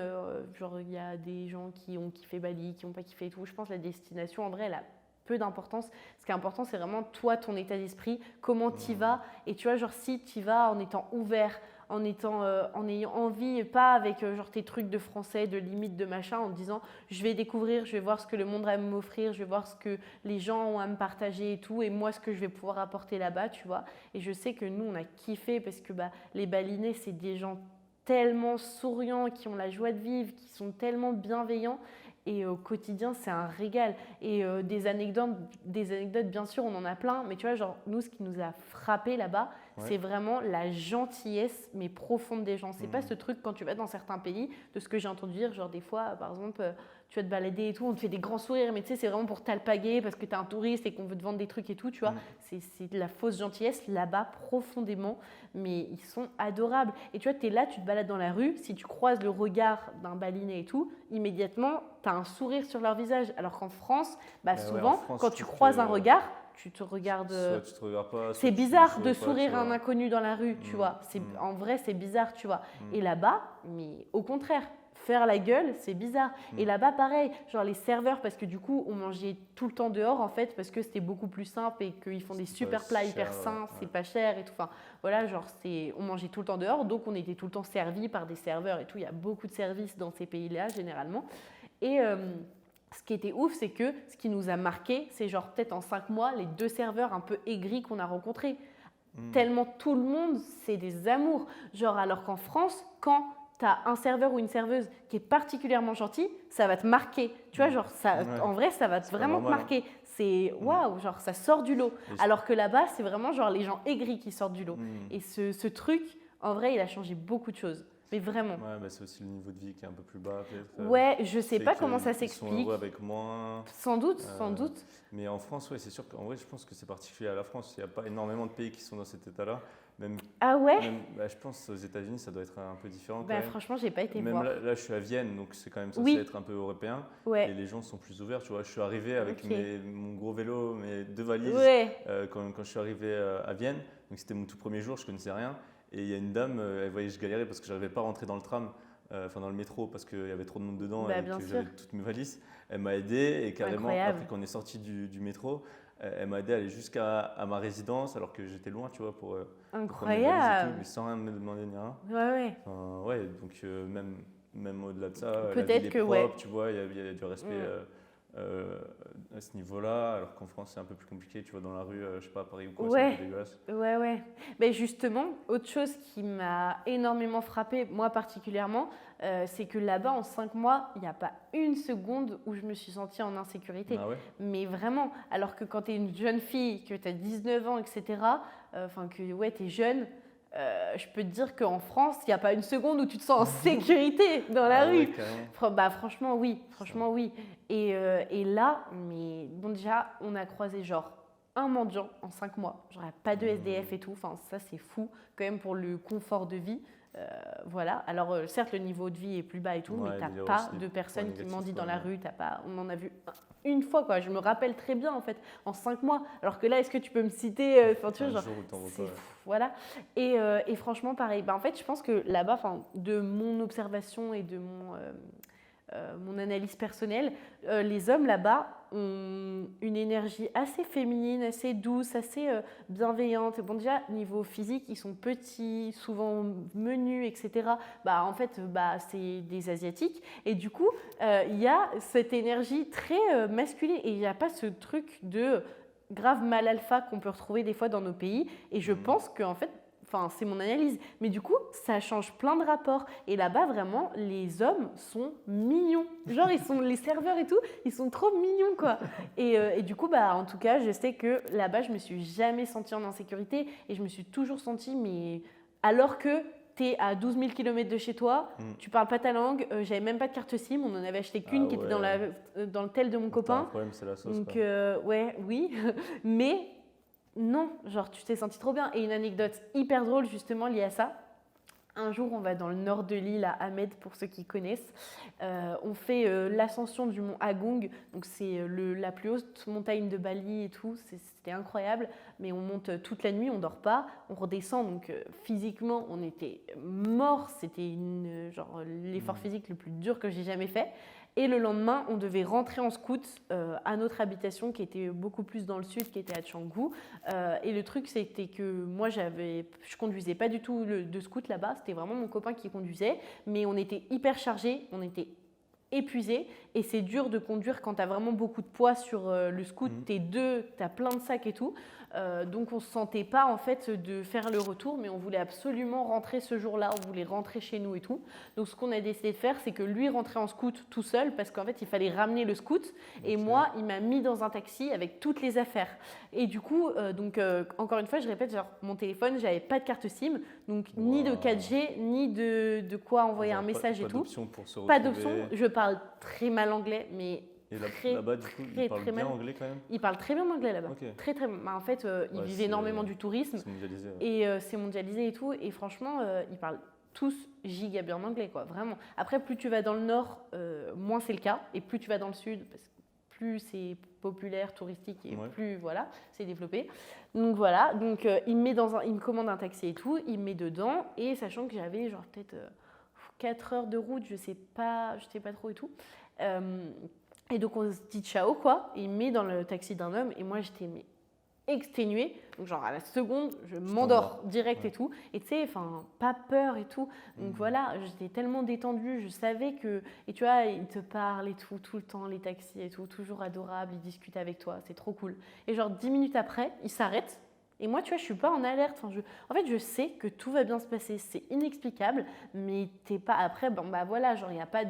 il y a des gens qui ont kiffé Bali, qui n'ont pas kiffé et tout. Je pense que la destination, en vrai, elle a peu d'importance. Ce qui est important, c'est vraiment toi, ton état d'esprit, comment tu y vas. Et tu vois, genre si tu y vas en étant ouvert, en ayant envie, pas avec genre tes trucs de français, de limite, de machin, en te disant je vais découvrir, je vais voir ce que le monde a à m'offrir, je vais voir ce que les gens ont à me partager et tout, et moi ce que je vais pouvoir apporter là-bas, tu vois. Et je sais que nous, on a kiffé parce que les Balinais, c'est des gens tellement souriants, qui ont la joie de vivre, qui sont tellement bienveillants. Et au quotidien, c'est un régal. Et des anecdotes, bien sûr, on en a plein. Mais tu vois, genre, nous, ce qui nous a frappé là-bas, c'est vraiment la gentillesse, mais profonde des gens. C'est pas ce truc, quand tu vas dans certains pays, de ce que j'ai entendu dire, genre des fois, par exemple, tu vas te balader et tout, on te fait des grands sourires, mais tu sais, c'est vraiment pour t'alpaguer parce que tu es un touriste et qu'on veut te vendre des trucs et tout, tu vois. C'est de la fausse gentillesse là-bas, profondément, mais ils sont adorables. Et tu vois, tu es là, tu te balades dans la rue, si tu croises le regard d'un Balinais et tout, immédiatement, tu as un sourire sur leur visage. Alors qu'en France, souvent, quand tu croises un regard, tu te regardes. Soit tu te regardes pas. C'est bizarre de sourire à un inconnu dans la rue, tu vois. En vrai, c'est bizarre, tu vois. Et là-bas, mais au contraire, faire la gueule, c'est bizarre. Et là-bas, pareil, genre les serveurs, parce que du coup, on mangeait tout le temps dehors, en fait, parce que c'était beaucoup plus simple et qu'ils font des super plats hyper sains, c'est pas cher et tout. Enfin, voilà, genre, on mangeait tout le temps dehors, donc on était tout le temps servis par des serveurs et tout. Il y a beaucoup de services dans ces pays-là, généralement. Et ce qui était ouf, c'est que ce qui nous a marqué, c'est genre peut-être en 5 mois, les 2 serveurs un peu aigris qu'on a rencontrés. Tellement tout le monde, c'est des amours. Genre, alors qu'en France, quand tu as un serveur ou une serveuse qui est particulièrement gentil, ça va te marquer. Tu vois, genre, ça, en vrai, ça va vraiment te marquer. C'est waouh, genre, ça sort du lot. Alors que là-bas, c'est vraiment genre les gens aigris qui sortent du lot. Et ce truc, en vrai, il a changé beaucoup de choses. Mais vraiment. Ouais, c'est aussi le niveau de vie qui est un peu plus bas, peut-être. Ouais, je sais pas comment ça s'explique. Ils sont heureux avec moins. Sans doute, sans doute. Mais en France, ouais, c'est sûr qu'en vrai, je pense que c'est particulier à la France. Il n'y a pas énormément de pays qui sont dans cet état-là. Ah ouais. Je pense aux États-Unis, ça doit être un peu différent. Quand même. Franchement, j'ai pas été même voir. Là, je suis à Vienne, donc c'est quand même censé être un peu européen. Ouais. Et les gens sont plus ouverts. Tu vois, je suis arrivé avec mon gros vélo, mes 2 valises. Quand je suis arrivé à Vienne, donc c'était mon tout premier jour, je connaissais rien. Et il y a une dame, elle voyait que je galérais parce que je n'arrivais pas à rentrer dans le tram, dans le métro, parce qu'il y avait trop de monde dedans et que j'avais toutes mes valises. Elle m'a aidé et carrément, après qu'on est sorti du métro, elle m'a aidé à aller jusqu'à ma résidence alors que j'étais loin, tu vois, pour prendre mes valises et tout, mais sans rien me demander ni rien. Donc même au-delà de ça, la ville est propre, tu vois, il y a du respect. À ce niveau-là, alors qu'en France c'est un peu plus compliqué, tu vois, dans la rue, je sais pas, à Paris ou quoi, c'est un peu dégueulasse. Ouais. Mais justement, autre chose qui m'a énormément frappée, moi particulièrement, c'est que là-bas, en 5 mois, il n'y a pas une seconde où je me suis sentie en insécurité. Ah ouais. Mais vraiment, alors que quand tu es une jeune fille, que tu as 19 ans, etc., que tu es jeune, je peux te dire qu'en France, il n'y a pas une seconde où tu te sens en sécurité dans la rue. Franchement, oui. Et là, mais bon, déjà, on a croisé genre un mendiant en 5 mois. Genre, il n'y a pas de SDF et tout. Enfin, ça, c'est fou quand même pour le confort de vie. Voilà. Alors, certes, le niveau de vie est plus bas et tout, mais tu n'as pas de personnes qui mendient dans la rue. On en a vu une fois, quoi. Je me rappelle très bien, en fait, en 5 mois. Alors que là, est-ce que tu peux me citer tu vois, genre, voilà. Et franchement, pareil. En fait, je pense que là-bas, de mon observation et de mon analyse personnelle, les hommes là-bas ont une énergie assez féminine, assez douce, assez bienveillante. Et bon, déjà, niveau physique, ils sont petits, souvent menus, etc. En fait, c'est des Asiatiques. Et du coup, il y a cette énergie très masculine. Et il n'y a pas ce truc de grave mal alpha qu'on peut retrouver des fois dans nos pays. Et je pense qu'en fait, c'est mon analyse. Mais du coup, ça change plein de rapports. Et là-bas, vraiment, les hommes sont mignons. Genre, les serveurs et tout, ils sont trop mignons, quoi. Et du coup, en tout cas, je sais que là-bas, je me suis jamais sentie en insécurité. Et je me suis toujours sentie, mais alors que tu es à 12 000 km de chez toi, tu parles pas ta langue, j'avais même pas de carte SIM, on en avait acheté qu'une qui était dans le tel de mon copain. Le problème, c'est la sauce. Donc, oui. Mais non, genre tu t'es senti trop bien. Et une anecdote hyper drôle justement liée à ça. Un jour, on va dans le nord de l'île à Ahmed, pour ceux qui connaissent. On fait l'ascension du mont Agung. Donc c'est la plus haute montagne de Bali et tout. C'était incroyable. Mais on monte toute la nuit, on dort pas. On redescend. Donc physiquement, on était morts. C'était l'effort physique le plus dur que j'ai jamais fait. Et le lendemain, on devait rentrer en scout à notre habitation qui était beaucoup plus dans le sud, qui était à Canggu. Et le truc, c'était que moi, je conduisais pas du tout de scout là-bas. C'était vraiment mon copain qui conduisait. Mais on était hyper chargés, on était épuisé et c'est dur de conduire quand tu as vraiment beaucoup de poids sur le scoot, t'es deux, tu as plein de sacs et tout. Donc on ne se sentait pas en fait de faire le retour, mais on voulait absolument rentrer ce jour-là, on voulait rentrer chez nous et tout. Donc ce qu'on a décidé de faire, c'est que lui rentrait en scoot tout seul parce qu'en fait il fallait ramener le scoot et moi il m'a mis dans un taxi avec toutes les affaires. Et du coup, encore une fois je répète, genre mon téléphone, j'avais pas de carte SIM, donc ni de 4G, ni de quoi envoyer un message et tout. Pas d'option, je parle très mal anglais, mais et là-bas, du coup, ils parlent bien anglais quand même? Ils parlent très bien anglais là-bas. Okay. Très, très bien. En fait, ils vivent énormément du tourisme. C'est mondialisé. Ouais. Et c'est mondialisé et tout. Et franchement, ils parlent tous giga bien anglais, quoi. Vraiment. Après, plus tu vas dans le nord, moins c'est le cas. Et plus tu vas dans le sud, parce que plus c'est populaire, touristique, et plus voilà, c'est développé. Donc voilà. Donc il me commande un taxi et tout. Il me met dedans. Et sachant que j'avais genre peut-être 4 heures de route, je sais pas trop et tout. Et donc on se dit ciao quoi, et il me met dans le taxi d'un homme et moi j'étais exténuée, donc genre à la seconde je m'endors direct et tout, et tu sais, enfin pas peur et tout, donc voilà, j'étais tellement détendue, je savais que, et tu vois, il te parle et tout le temps, les taxis et tout, toujours adorable, il discute avec toi, c'est trop cool. Et genre 10 minutes après, il s'arrête. Et moi, tu vois, je suis pas en alerte. Enfin, en fait, je sais que tout va bien se passer. C'est inexplicable, mais t'es pas. Après, bon, bah voilà, genre, il n'y a pas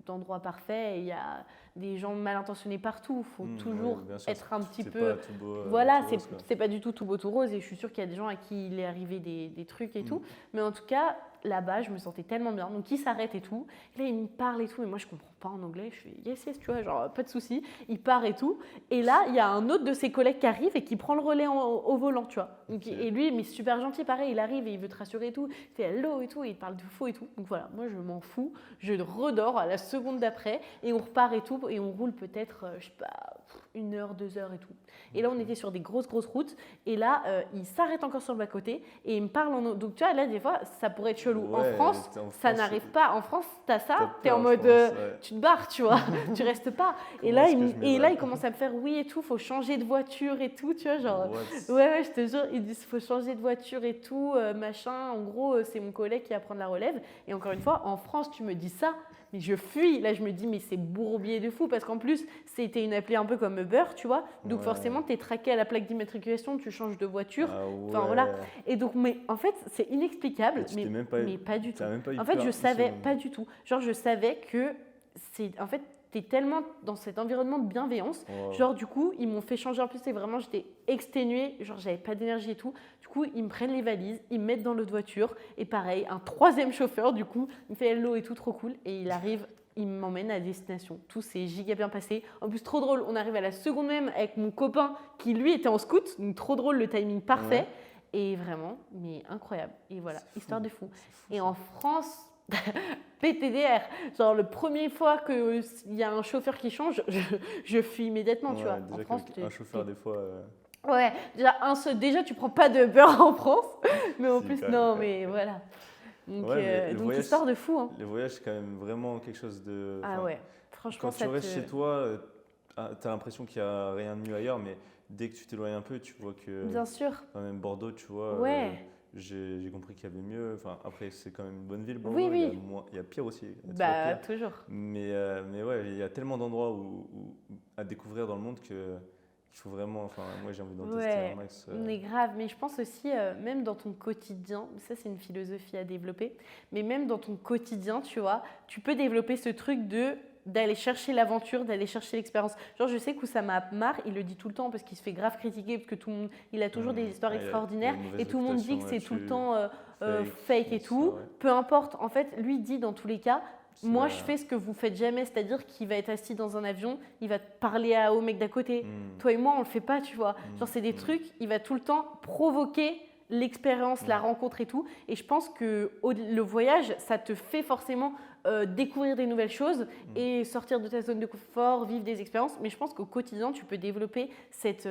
d'endroit parfait. Il y a des gens mal intentionnés partout. Il faut toujours être un petit peu. Pas tout beau, voilà, tout rose, c'est pas du tout beau, tout rose. Et je suis sûre qu'il y a des gens à qui il est arrivé des trucs et tout. Mais en tout cas, là-bas, je me sentais tellement bien. Donc, il s'arrête et tout. Et là, il me parle et tout. Et moi, je comprends pas en anglais. Je fais yes, tu vois, genre, pas de souci. Il part et tout. Et là, il y a un autre de ses collègues qui arrive et qui prend le relais au volant, tu vois. Donc, et lui, mais super gentil, pareil, il arrive et il veut te rassurer et tout. Il fait hello et tout. Et il parle de faux et tout. Donc, voilà, moi, je m'en fous. Je redors à la seconde d'après. Et on repart et tout. Et on roule peut-être, je sais pas, 1 heure, 2 heures et tout. Et là, on était sur des grosses routes. Et là, il s'arrête encore sur le bas-côté et il me parle en... Donc, tu vois, là, des fois, ça pourrait être chelou. Ouais, en France, ça n'arrive pas. En France, t'as ça, t'es en mode... tu te barres, tu vois. Tu restes pas. Et là, il commence à me faire oui et tout, faut changer de voiture et tout, tu vois, genre... Ouais, je te jure, il dit faut changer de voiture et tout, machin. En gros, c'est mon collègue qui va prendre la relève. Et encore une fois, en France, tu me dis ça, mais je fuis. Là, je me dis, mais c'est bourbier de fou, parce qu'en plus, c'était une appli un peu comme Uber, tu vois. Donc forcément, tu es traqué à la plaque d'immatriculation, tu changes de voiture. Enfin, voilà. Et donc, mais en fait, c'est inexplicable, mais pas du tout. En fait, je savais pas du tout. Genre, je savais que c'est... En fait, tu es tellement dans cet environnement de bienveillance. Genre, du coup, ils m'ont fait changer. En plus, c'est vraiment, j'étais exténuée. Genre, j'avais pas d'énergie et tout. Du coup, ils me prennent les valises, ils me mettent dans l'autre voiture. Et pareil, un troisième chauffeur, du coup, il me fait hello et tout, trop cool. Et il arrive, il m'emmène à destination. Tout s'est giga bien passé. En plus, trop drôle. On arrive à la seconde même avec mon copain qui, lui, était en scout. Donc, trop drôle, le timing parfait. Et vraiment, mais incroyable. Et voilà, histoire de fou. Et en France... PTDR, genre le premier fois qu'il y a un chauffeur qui change, je fuis immédiatement, tu vois. En France, un chauffeur des fois... Ouais, déjà tu prends pas de beurre en France, mais en plus non, mais voilà. Donc histoire de fou. Hein. Les voyages, c'est quand même vraiment quelque chose de... Ah ouais, franchement quand tu restes chez toi, tu as l'impression qu'il n'y a rien de mieux ailleurs, mais dès que tu t'éloignes un peu, tu vois que... Bien sûr. Même Bordeaux, tu vois... Ouais. J'ai compris qu'il y avait mieux. Enfin, après, c'est quand même une bonne ville, Bordeaux. Oui. Il y a pire aussi. Bah, toujours. Mais ouais, il y a tellement d'endroits à découvrir dans le monde qu'il faut vraiment. Enfin, moi, j'ai envie d'en tester un max. Mais grave. Mais je pense aussi, même dans ton quotidien, ça, c'est une philosophie à développer. Mais même dans ton quotidien, tu vois, tu peux développer ce truc d'aller chercher l'aventure, d'aller chercher l'expérience. Genre, je sais qu'Oussama Ammar, il le dit tout le temps parce qu'il se fait grave critiquer, parce que tout le monde, il a toujours des histoires extraordinaires et tout le monde dit que c'est tout le temps fake et tout. Peu importe, en fait, lui dit dans tous les cas, moi je fais ce que vous faites jamais, c'est-à-dire qu'il va être assis dans un avion, il va parler au mec d'à côté. Toi et moi, on le fait pas, tu vois. Genre, c'est des trucs, il va tout le temps provoquer l'expérience, la rencontre et tout. Et je pense que le voyage, ça te fait forcément découvrir des nouvelles choses et sortir de ta zone de confort, vivre des expériences. Mais je pense qu'au quotidien, tu peux développer cette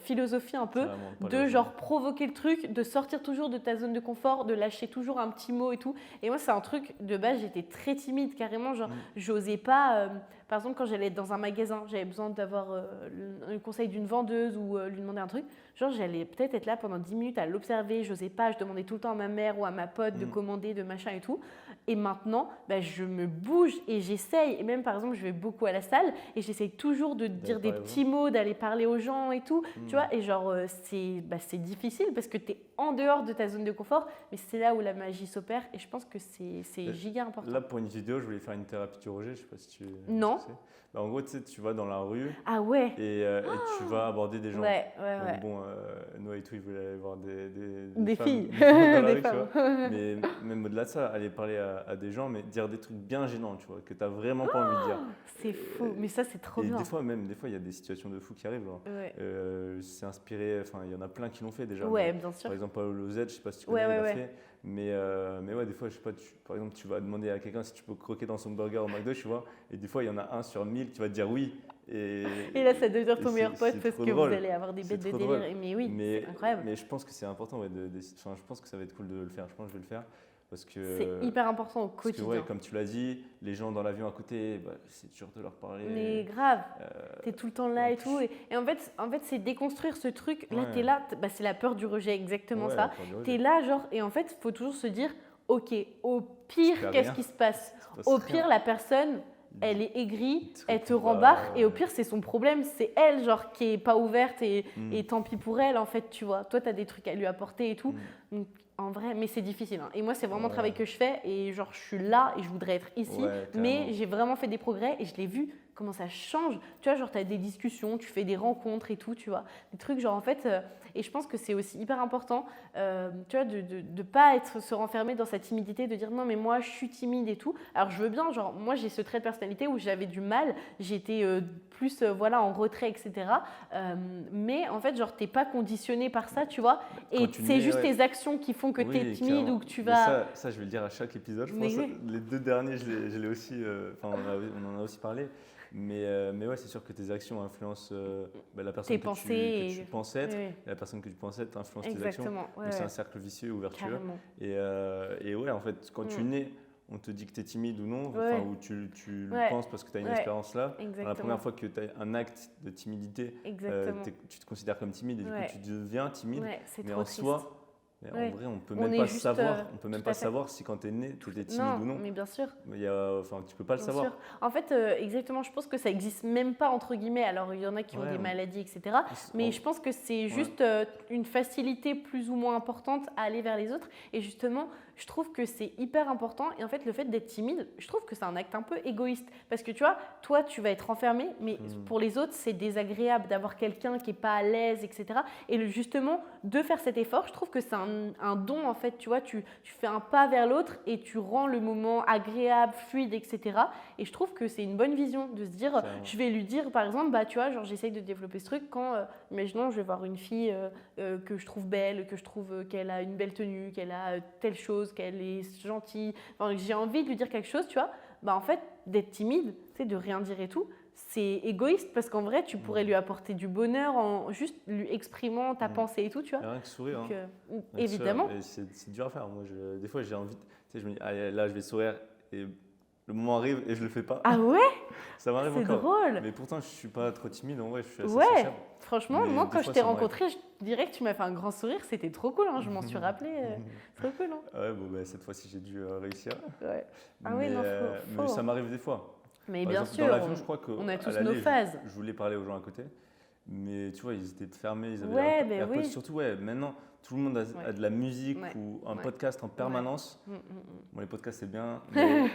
philosophie un peu de genre provoquer le truc, de sortir toujours de ta zone de confort, de lâcher toujours un petit mot et tout. Et moi, c'est un truc, de base, j'étais très timide, carrément. Genre, j'osais pas… par exemple, quand j'allais être dans un magasin, j'avais besoin d'avoir le conseil d'une vendeuse ou lui demander un truc. Genre, j'allais peut-être être là pendant 10 minutes à l'observer, j'osais pas, je demandais tout le temps à ma mère ou à ma pote de commander, de machin et tout. Et maintenant, je me bouge et j'essaye. Et même, par exemple, je vais beaucoup à la salle et j'essaye toujours de dire des petits mots, d'aller parler aux gens et tout. Tu vois, et genre, c'est difficile parce que tu es en dehors de ta zone de confort, mais c'est là où la magie s'opère et je pense que c'est giga important. Là, pour une vidéo, je voulais faire une thérapie du rejet, je sais pas si tu… Non. En gros, tu vas dans la rue et tu vas aborder des gens. Donc, bon, Noah et tout, ils voulaient aller voir des femmes, filles, dans la des rue, femmes. tu vois. Mais même au-delà de ça, aller parler à des gens, mais dire des trucs bien gênants, tu vois, que tu n'as vraiment pas envie de dire. C'est fou, mais ça, c'est trop bien. Des fois, il y a des situations de fou qui arrivent. C'est inspiré, il y en a plein qui l'ont fait déjà. Bien sûr. Par exemple, Paolo Lozette, je sais pas si tu connais, il l'a fait. Mais des fois, je sais pas, par exemple, tu vas demander à quelqu'un si tu peux croquer dans son burger au McDo, tu vois, et des fois, il y en a 1 sur 1000 qui va te dire oui. Et là, ça devient ton meilleur pote parce que drôle. vous allez avoir des bêtes de délire. Mais oui, c'est incroyable. Mais je pense que c'est important, je pense que ça va être cool de le faire. Je pense que je vais le faire. C'est hyper important au quotidien. Parce que, comme tu l'as dit, les gens dans l'avion à côté, c'est dur de leur parler. Mais grave, t'es tout le temps là et tout. Et en fait c'est déconstruire ce truc. Là, t'es là, c'est la peur du rejet, exactement ça. T'es là, genre, et en fait, il faut toujours se dire, ok, au pire, qu'est-ce qui se passe? Au pire, la personne, elle est aigrie, elle te rembarre, et au pire, c'est son problème. C'est elle, genre, qui est pas ouverte, et tant pis pour elle, en fait, tu vois. Toi, t'as des trucs à lui apporter et tout. Donc, en vrai, mais c'est difficile. Et moi, c'est vraiment le travail que je fais. Et genre, je suis là et je voudrais être ici. Mais j'ai vraiment fait des progrès et je l'ai vu comment ça change. Tu vois, genre, tu as des discussions, tu fais des rencontres et tout, tu vois. Des trucs, genre, en fait… et je pense que c'est aussi hyper important, tu vois, de pas se renfermer dans sa timidité, de dire non, mais moi, je suis timide et tout. Alors, je veux bien, genre, moi, j'ai ce trait de personnalité où j'avais du mal. J'étais plus, en retrait, etc. Mais en fait, genre, t'es pas conditionné par ça, tu vois. Et c'est juste tes actions qui font que tu es timide ou que tu vas… Ça, je vais le dire à chaque épisode. Je pense les 2 derniers, je l'ai aussi… on en a aussi parlé. Mais c'est sûr que tes actions influencent la personne que tu penses être. Et la personne que tu penses être influence tes actions. C'est un cercle vicieux ou vertueux. Et en fait, quand tu nais, on te dit que tu es timide ou non, ou tu le penses parce que tu as une expérience là. La première fois que tu as un acte de timidité, tu te considères comme timide et du coup tu deviens timide. Mais en soi, en vrai, on peut même pas savoir. On peut même pas savoir si quand tu es né, tu étais timide ou non. Mais bien sûr. Tu peux pas le savoir. Sûr. En fait, exactement, je pense que ça existe même pas entre guillemets. Alors, il y en a qui ont des maladies, etc. Mais je pense que c'est juste une facilité plus ou moins importante à aller vers les autres. Et justement, je trouve que c'est hyper important. Et en fait, le fait d'être timide, je trouve que c'est un acte un peu égoïste. Parce que tu vois, toi, tu vas être renfermé, mais pour les autres, c'est désagréable d'avoir quelqu'un qui n'est pas à l'aise, etc. Et justement, de faire cet effort, je trouve que c'est un don, en fait. Tu vois, tu fais un pas vers l'autre et tu rends le moment agréable, fluide, etc. Et je trouve que c'est une bonne vision de se dire, je vais lui dire, par exemple, tu vois, genre, j'essaye de développer ce truc quand, imaginons, je vais voir une fille que je trouve belle, que je trouve qu'elle a une belle tenue, qu'elle a telle chose, qu'elle est gentille. Enfin, j'ai envie de lui dire quelque chose, tu vois. En fait, d'être timide, de rien dire et tout, c'est égoïste parce qu'en vrai, tu pourrais lui apporter du bonheur en juste lui exprimant ta pensée et tout, tu vois. Rien que sourire. Donc, évidemment. C'est dur à faire. Moi, des fois, j'ai envie, je me dis, là, je vais sourire et le moment arrive et je le fais pas. Ah ouais? Ça m'arrive encore. C'est drôle. Mais pourtant, je suis pas trop timide. En vrai, je suis assez sociable. Franchement, moi, quand je t'ai rencontré, je dirais que tu m'as fait un grand sourire. C'était trop cool. Je m'en suis rappelé. Trop cool. Cette fois-ci, j'ai dû réussir. Mais ça m'arrive des fois. Mais bien sûr, dans l'avion, je crois on a tous nos phases. Je voulais parler aux gens à côté. Mais tu vois, ils étaient fermés. Ils avaient surtout, maintenant, tout le monde a de la musique ou un podcast en permanence. Bon, les podcasts, c'est bien. Mais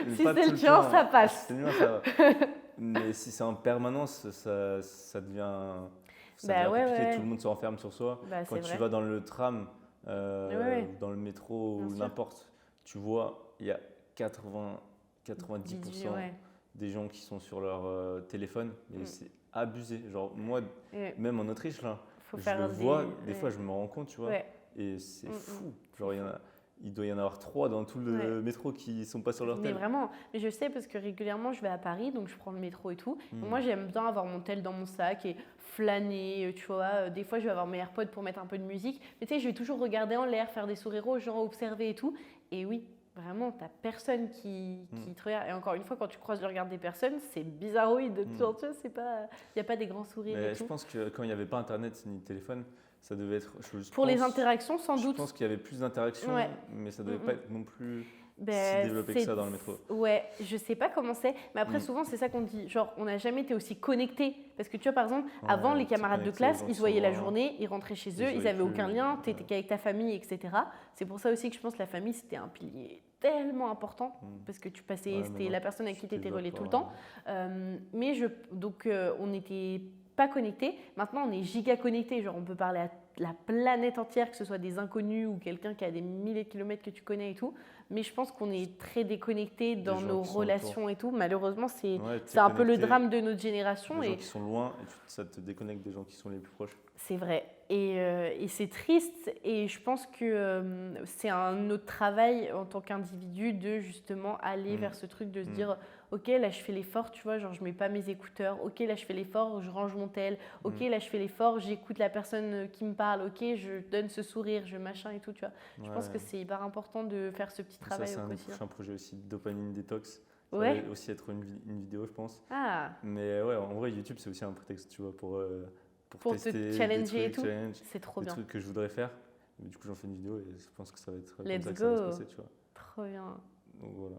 si c'est le tien, ça passe. C'est bien, ça va. Mais si c'est en permanence, ça devient compliqué. Tout le monde se renferme sur soi. Quand tu vas dans le tram, dans le métro ou n'importe, tu vois, il y a 90% des gens qui sont sur leur téléphone. Et c'est abusé. Genre, moi, même en Autriche, là, je le vois, des fois, je me rends compte, tu vois. Et c'est fou. Genre, il il doit y en avoir 3 dans tout le métro qui sont pas sur leur tel. Mais vraiment, mais je sais parce que régulièrement je vais à Paris, donc je prends le métro et tout. Donc moi j'aime bien avoir mon tel dans mon sac et flâner, tu vois. Des fois je vais avoir mes AirPods pour mettre un peu de musique. Mais tu sais, je vais toujours regarder en l'air, faire des sourires aux gens, observer et tout. Et oui, vraiment, t'as personne qui te regarde. Et encore une fois, quand tu croises le regard des personnes, c'est bizarroïde. Genre, tu vois, il n'y a pas des grands sourires et tout. Je pense que quand il n'y avait pas Internet ni téléphone, ça devait être… les interactions, sans doute. Je pense qu'il y avait plus d'interactions, mais ça ne devait pas être non plus si développé que ça dans le métro. Ouais, je sais pas comment c'est, mais après souvent c'est ça qu'on dit, genre on n'a jamais été aussi connectés, parce que tu vois par exemple, avant les camarades de classe, ils se voyaient la journée, ils rentraient chez eux, ils n'avaient aucun lien, tu étais qu'avec ta famille, etc. C'est pour ça aussi que je pense que la famille c'était un pilier tellement important, parce que tu passais, c'était la personne avec qui tu étais relié tout le temps. Donc on n'était pas connectés, maintenant on est giga connectés, genre on peut parler à la planète entière, que ce soit des inconnus ou quelqu'un qui a des milliers de kilomètres que tu connais et tout. Mais je pense qu'on est très déconnectés dans nos relations et tout. Malheureusement, c'est un peu le drame de notre génération. Les gens qui sont loin, et ça te déconnecte des gens qui sont les plus proches. C'est vrai. Et c'est triste. Et je pense que c'est un autre travail en tant qu'individu de justement aller vers ce truc de se dire ok, là je fais l'effort, tu vois, genre je mets pas mes écouteurs. Ok, là je fais l'effort, je range mon tel. Ok, là je fais l'effort, j'écoute la personne qui me parle. Ok, je donne ce sourire, je machin et tout, tu vois. Je pense que c'est hyper important de faire ce petit travail au quotidien. C'est un projet aussi de dopamine détox. Ça va aussi être une vidéo, je pense. Ah. Mais ouais, en vrai, YouTube, c'est aussi un prétexte, tu vois, pour tester te challenger et tout. C'est trop bien. Des trucs que je voudrais faire. Mais du coup, j'en fais une vidéo et je pense que ça va être Let's comme ça que go. ça va se passer, tu vois. Trop bien. Donc voilà.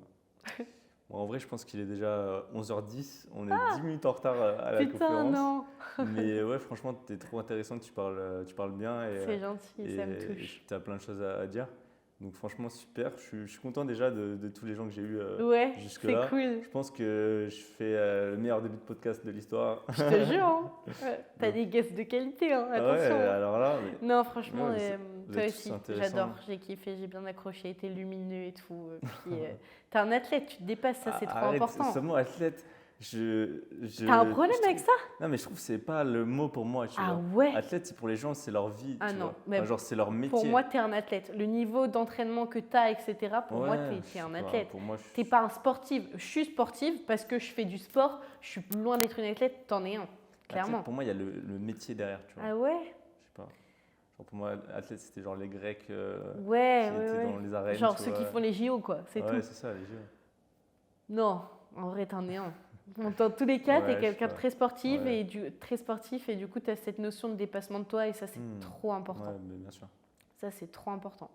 Bon, en vrai, je pense qu'il est déjà 11h10. On est 10 minutes en retard à la conférence. Non. Mais ouais, franchement, tu es trop intéressante, tu parles bien. C'est gentil, ça me touche. Tu as plein de choses à dire. Donc franchement, super. Je suis content déjà de tous les gens que j'ai eus jusque-là. C'est cool. Je pense que je fais le meilleur début de podcast de l'histoire. Je te jure. Hein. T'as des guests de qualité, hein. Attention. Alors là… Non, franchement, toi aussi, j'adore. J'ai kiffé, j'ai bien accroché, t'es lumineux et tout. Puis, t'es un athlète, tu te dépasses, ça c'est trop important. Ce mot athlète… T'as un problème avec ça? Non, mais je trouve que c'est pas le mot pour moi. Ouais. Athlète, c'est pour les gens, c'est leur vie. Ah non, genre c'est leur métier. Pour moi, t'es un athlète. Le niveau d'entraînement que t'as, etc. Pour moi, t'es un athlète. T'es pas un sportif. Je suis sportive parce que je fais du sport. Je suis loin d'être une athlète. T'en es un, clairement. Athlète, pour moi, il y a le métier derrière, tu vois. Ah ouais? Je sais pas. Genre pour moi, athlète, c'était genre les Grecs qui étaient dans les arènes. Genre ceux qui font les JO, quoi. C'est tout. Ouais, c'est ça, les JO. Non, en vrai, t'en es un. Dans tous les cas, tu es quelqu'un de très sportif, et du coup, tu as cette notion de dépassement de toi et ça, c'est trop important. Ouais, mais bien sûr. Ça, c'est trop important.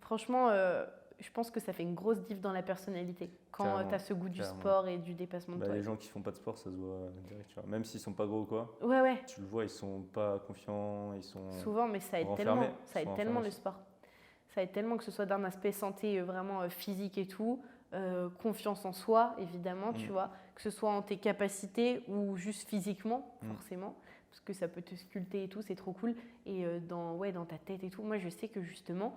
Franchement, je pense que ça fait une grosse diff dans la personnalité quand tu as ce goût du sport et du dépassement de toi. Les gens qui font pas de sport, ça se voit direct, tu vois. Même s'ils sont pas gros ou quoi, ouais. Tu le vois, ils sont pas confiants, ils sont souvent, mais ça aide tellement. Ça aide tellement le sport. Ça aide tellement que ce soit d'un aspect santé vraiment physique et tout. Confiance en soi, évidemment, tu vois, que ce soit en tes capacités ou juste physiquement, forcément, parce que ça peut te sculpter et tout, c'est trop cool. Et dans ta tête et tout, moi je sais que justement,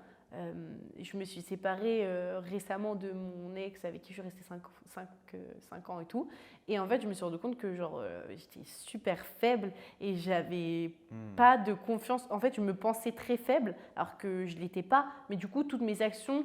je me suis séparée récemment de mon ex avec qui je suis restée 5 ans et tout. Et en fait, je me suis rendu compte que j'étais super faible et j'avais pas de confiance. En fait, je me pensais très faible alors que je l'étais pas. Mais du coup, toutes mes actions,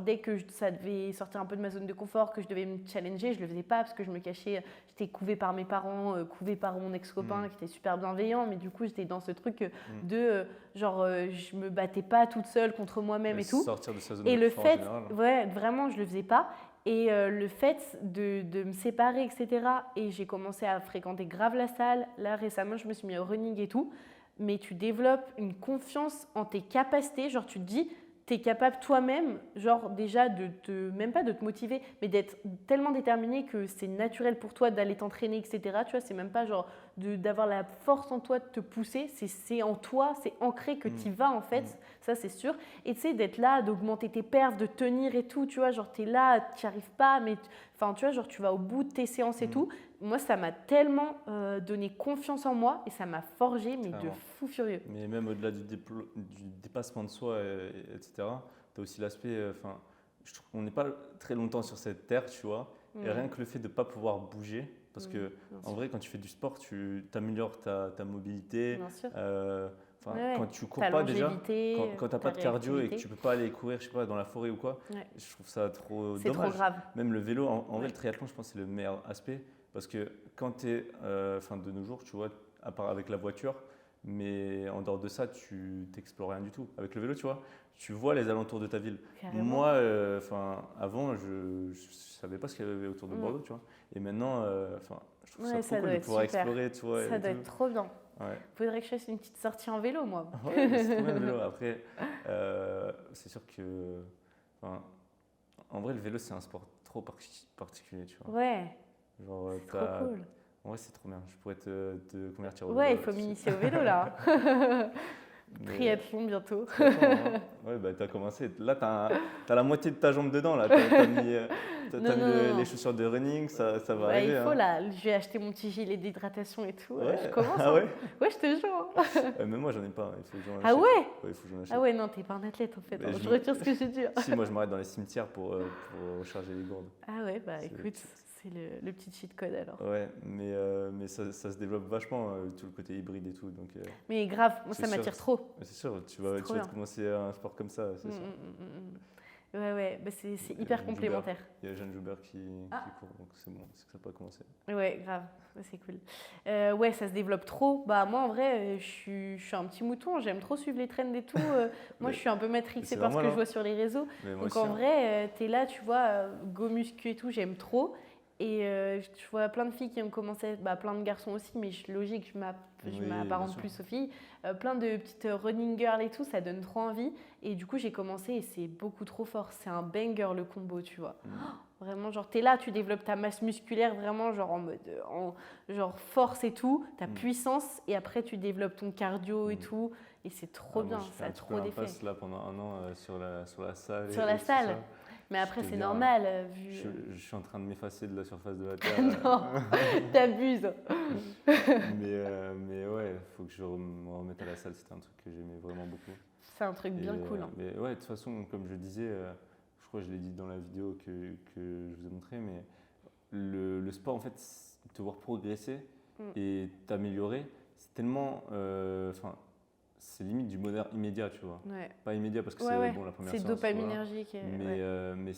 dès que ça devait sortir un peu de ma zone de confort, que je devais me challenger, je le faisais pas parce que je me cachais. J'étais couvée par mes parents, couvée par mon ex-copain qui était super bienveillant. Mais du coup, j'étais dans ce truc je me battais pas toute seule contre moi-même et tout. Sortir de sa zone et de le confort, fait, vraiment, je le faisais pas. Et le fait de me séparer, etc. Et j'ai commencé à fréquenter grave la salle. Là, récemment, je me suis mis au running et tout. Mais tu développes une confiance en tes capacités. Genre, tu te dis, tu es capable toi-même, genre déjà même pas de te motiver, mais d'être tellement déterminé que c'est naturel pour toi d'aller t'entraîner, etc. Tu vois, c'est même pas genre d'avoir la force en toi de te pousser, c'est en toi, c'est ancré que tu y vas en fait, ça c'est sûr. Et tu sais, d'être là, d'augmenter tes perfs, de tenir et tout, tu vois, genre tu es là, tu n'y arrives pas, mais enfin tu vois, genre tu vas au bout de tes séances et tout. Moi, ça m'a tellement donné confiance en moi et ça m'a forgé, mais de fou furieux. Mais même au-delà du dépassement de soi, etc., tu as aussi l'aspect… je trouve qu'on n'est pas très longtemps sur cette terre, tu vois. Et rien que le fait de ne pas pouvoir bouger, Parce que en vrai, quand tu fais du sport, tu améliores ta mobilité. Bien sûr. Quand tu cours pas déjà, quand tu n'as pas de cardio et que tu peux pas aller courir, je sais pas, dans la forêt ou quoi, je trouve ça trop dommage. C'est trop grave. Même le vélo, en vrai, le triathlon, je pense que c'est le meilleur aspect parce que quand tu es, de nos jours, tu vois, à part avec la voiture, mais en dehors de ça, tu n'explores rien du tout. Avec le vélo, tu vois, tu vois les alentours de ta ville. Carrément. Moi, avant, je savais pas ce qu'il y avait autour de Bordeaux, tu vois. Et maintenant, je trouve ça trop cool de pouvoir explorer, tu vois. Ça doit être trop bien. Ouais. Faudrait que je fasse une petite sortie en vélo, moi. Ouais, c'est trop bien le vélo. Après, c'est sûr que, en vrai, le vélo, c'est un sport trop particulier, tu vois. Ouais. Genre, c'est trop cool. Ouais, c'est trop bien. Je pourrais te convertir au vélo. Ouais, il faut m'initier au vélo, là. Triathlon bientôt. Ouais, bah t'as commencé. Là, t'as la moitié de ta jambe dedans. Là. T'as mis les chaussures de running, ça va arriver. Il faut là. Je vais acheter mon petit gilet d'hydratation et tout. Ouais. Je commence. Ah ouais. Ouais, je te jure. Mais moi, j'en ai pas. Il faut que j'en achète. Ah ouais. Ouais, il faut que j'en achète. Ah ouais, non, t'es pas un athlète en fait. Je retire ce que j'ai dit. Si, moi, je m'arrête dans les cimetières pour recharger les gourdes. Ah ouais, bah écoute. C'est le petit cheat code alors. Ouais, mais ça se développe vachement, tout le côté hybride et tout. Donc, mais grave, moi ça m'attire trop. C'est sûr, tu vas commencer un sport comme ça, c'est sûr. Ouais, bah c'est hyper complémentaire. Il y a Jeanne Joubert qui court, donc c'est bon, c'est que ça peut commencer. Ouais, grave, c'est cool. Ouais, ça se développe trop. Bah moi en vrai, je suis un petit mouton, j'aime trop suivre les trends et tout. Moi je suis un peu matrixée par ce que je vois sur les réseaux. Donc en vrai, t'es là, tu vois, go muscu et tout, j'aime trop. Et je vois plein de filles qui ont commencé, plein de garçons aussi, mais logique, je m'apparente plus aux filles. Plein de petites running girls et tout, ça donne trop envie. Et du coup, j'ai commencé et c'est beaucoup trop fort. C'est un banger le combo, tu vois. Vraiment, genre, t'es là, tu développes ta masse musculaire vraiment, genre en mode genre force et tout, ta puissance. Et après, tu développes ton cardio et tout. Et c'est trop bien, ça a trop d'effet. Je là pendant un an sur la salle. Sur la salle. Mais après, c'est normal. Je suis en train de m'effacer de la surface de la Terre. Non, t'abuses. mais ouais, il faut que je me remette à la salle. C'était un truc que j'aimais vraiment beaucoup. C'est un truc bien cool. Mais ouais, de toute façon, comme je disais, je crois que je l'ai dit dans la vidéo que je vous ai montré, mais le sport, en fait, te voir progresser et t'améliorer, c'est tellement... c'est limite du bonheur immédiat, tu vois. Ouais. Pas immédiat parce que c'est bon la première séance. C'est dopaminergique. Mais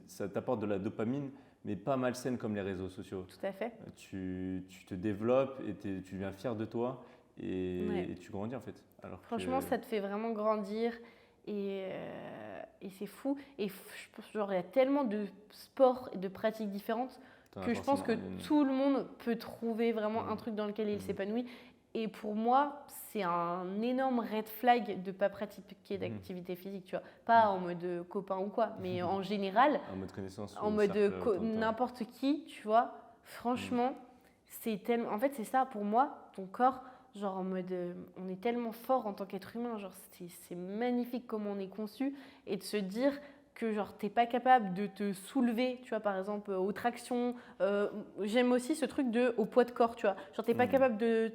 ça t'apporte de la dopamine, mais pas malsaine comme les réseaux sociaux. Tout à fait. Tu te développes et tu deviens fier de toi et tu grandis en fait. Alors franchement, ça te fait vraiment grandir et c'est fou. Et je pense qu'il y a tellement de sports et de pratiques différentes que je pense que tout le monde peut trouver vraiment un truc dans lequel il s'épanouit. Et pour moi, c'est un énorme red flag de ne pas pratiquer d'activité physique, tu vois. Pas en mode copain ou quoi, mais en général. En mode connaissance. En mode n'importe qui, tu vois. Franchement, c'est tellement... En fait, c'est ça, pour moi, ton corps, genre en mode... on est tellement fort en tant qu'être humain, genre c'est magnifique comment on est conçu. Et de se dire que genre t'es pas capable de te soulever, tu vois, par exemple, aux tractions. J'aime aussi ce truc au poids de corps, tu vois. Genre t'es pas capable de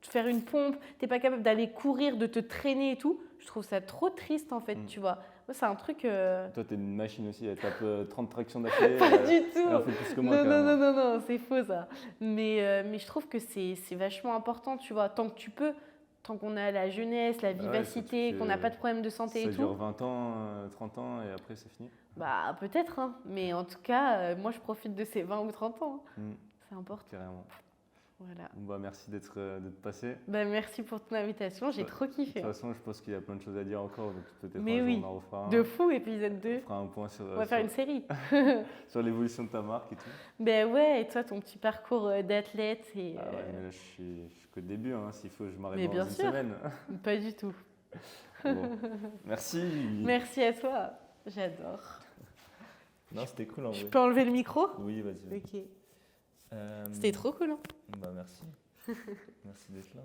faire une pompe, t'es pas capable d'aller courir, de te traîner et tout. Je trouve ça trop triste en fait, tu vois. Moi, c'est un truc... Toi, t'es une machine aussi, elle tape 30 tractions d'affilée. Pas du tout. Elle en fait plus que moi. Non, c'est faux ça. Mais je trouve que c'est vachement important, tu vois, tant que tu peux, tant qu'on a la jeunesse, la vivacité, qu'on n'a pas de problème de santé et tout. Ça dure 20 ans, 30 ans et après c'est fini. Bah peut-être, hein. Mais en tout cas, moi je profite de ces 20 ou 30 ans. C'est important. Carrément. Voilà. Bon, merci d'être passé. Merci pour ton invitation, j'ai trop kiffé. De toute façon, je pense qu'il y a plein de choses à dire encore, donc peut-être un jour on en refera un. De fou, épisode 2. On fera un point sur... On va faire une série. sur l'évolution de ta marque et tout. Ouais, et toi, ton petit parcours d'athlète. Ouais, mais là, je suis qu'au début, hein. S'il faut, je m'arrête dans une semaine. Pas du tout. Bon. Merci. Merci à toi, j'adore. Non, c'était cool en vrai. Je peux enlever le micro ? Oui, vas-y. Ok. C'était trop cool, hein ? Merci. Merci d'être là.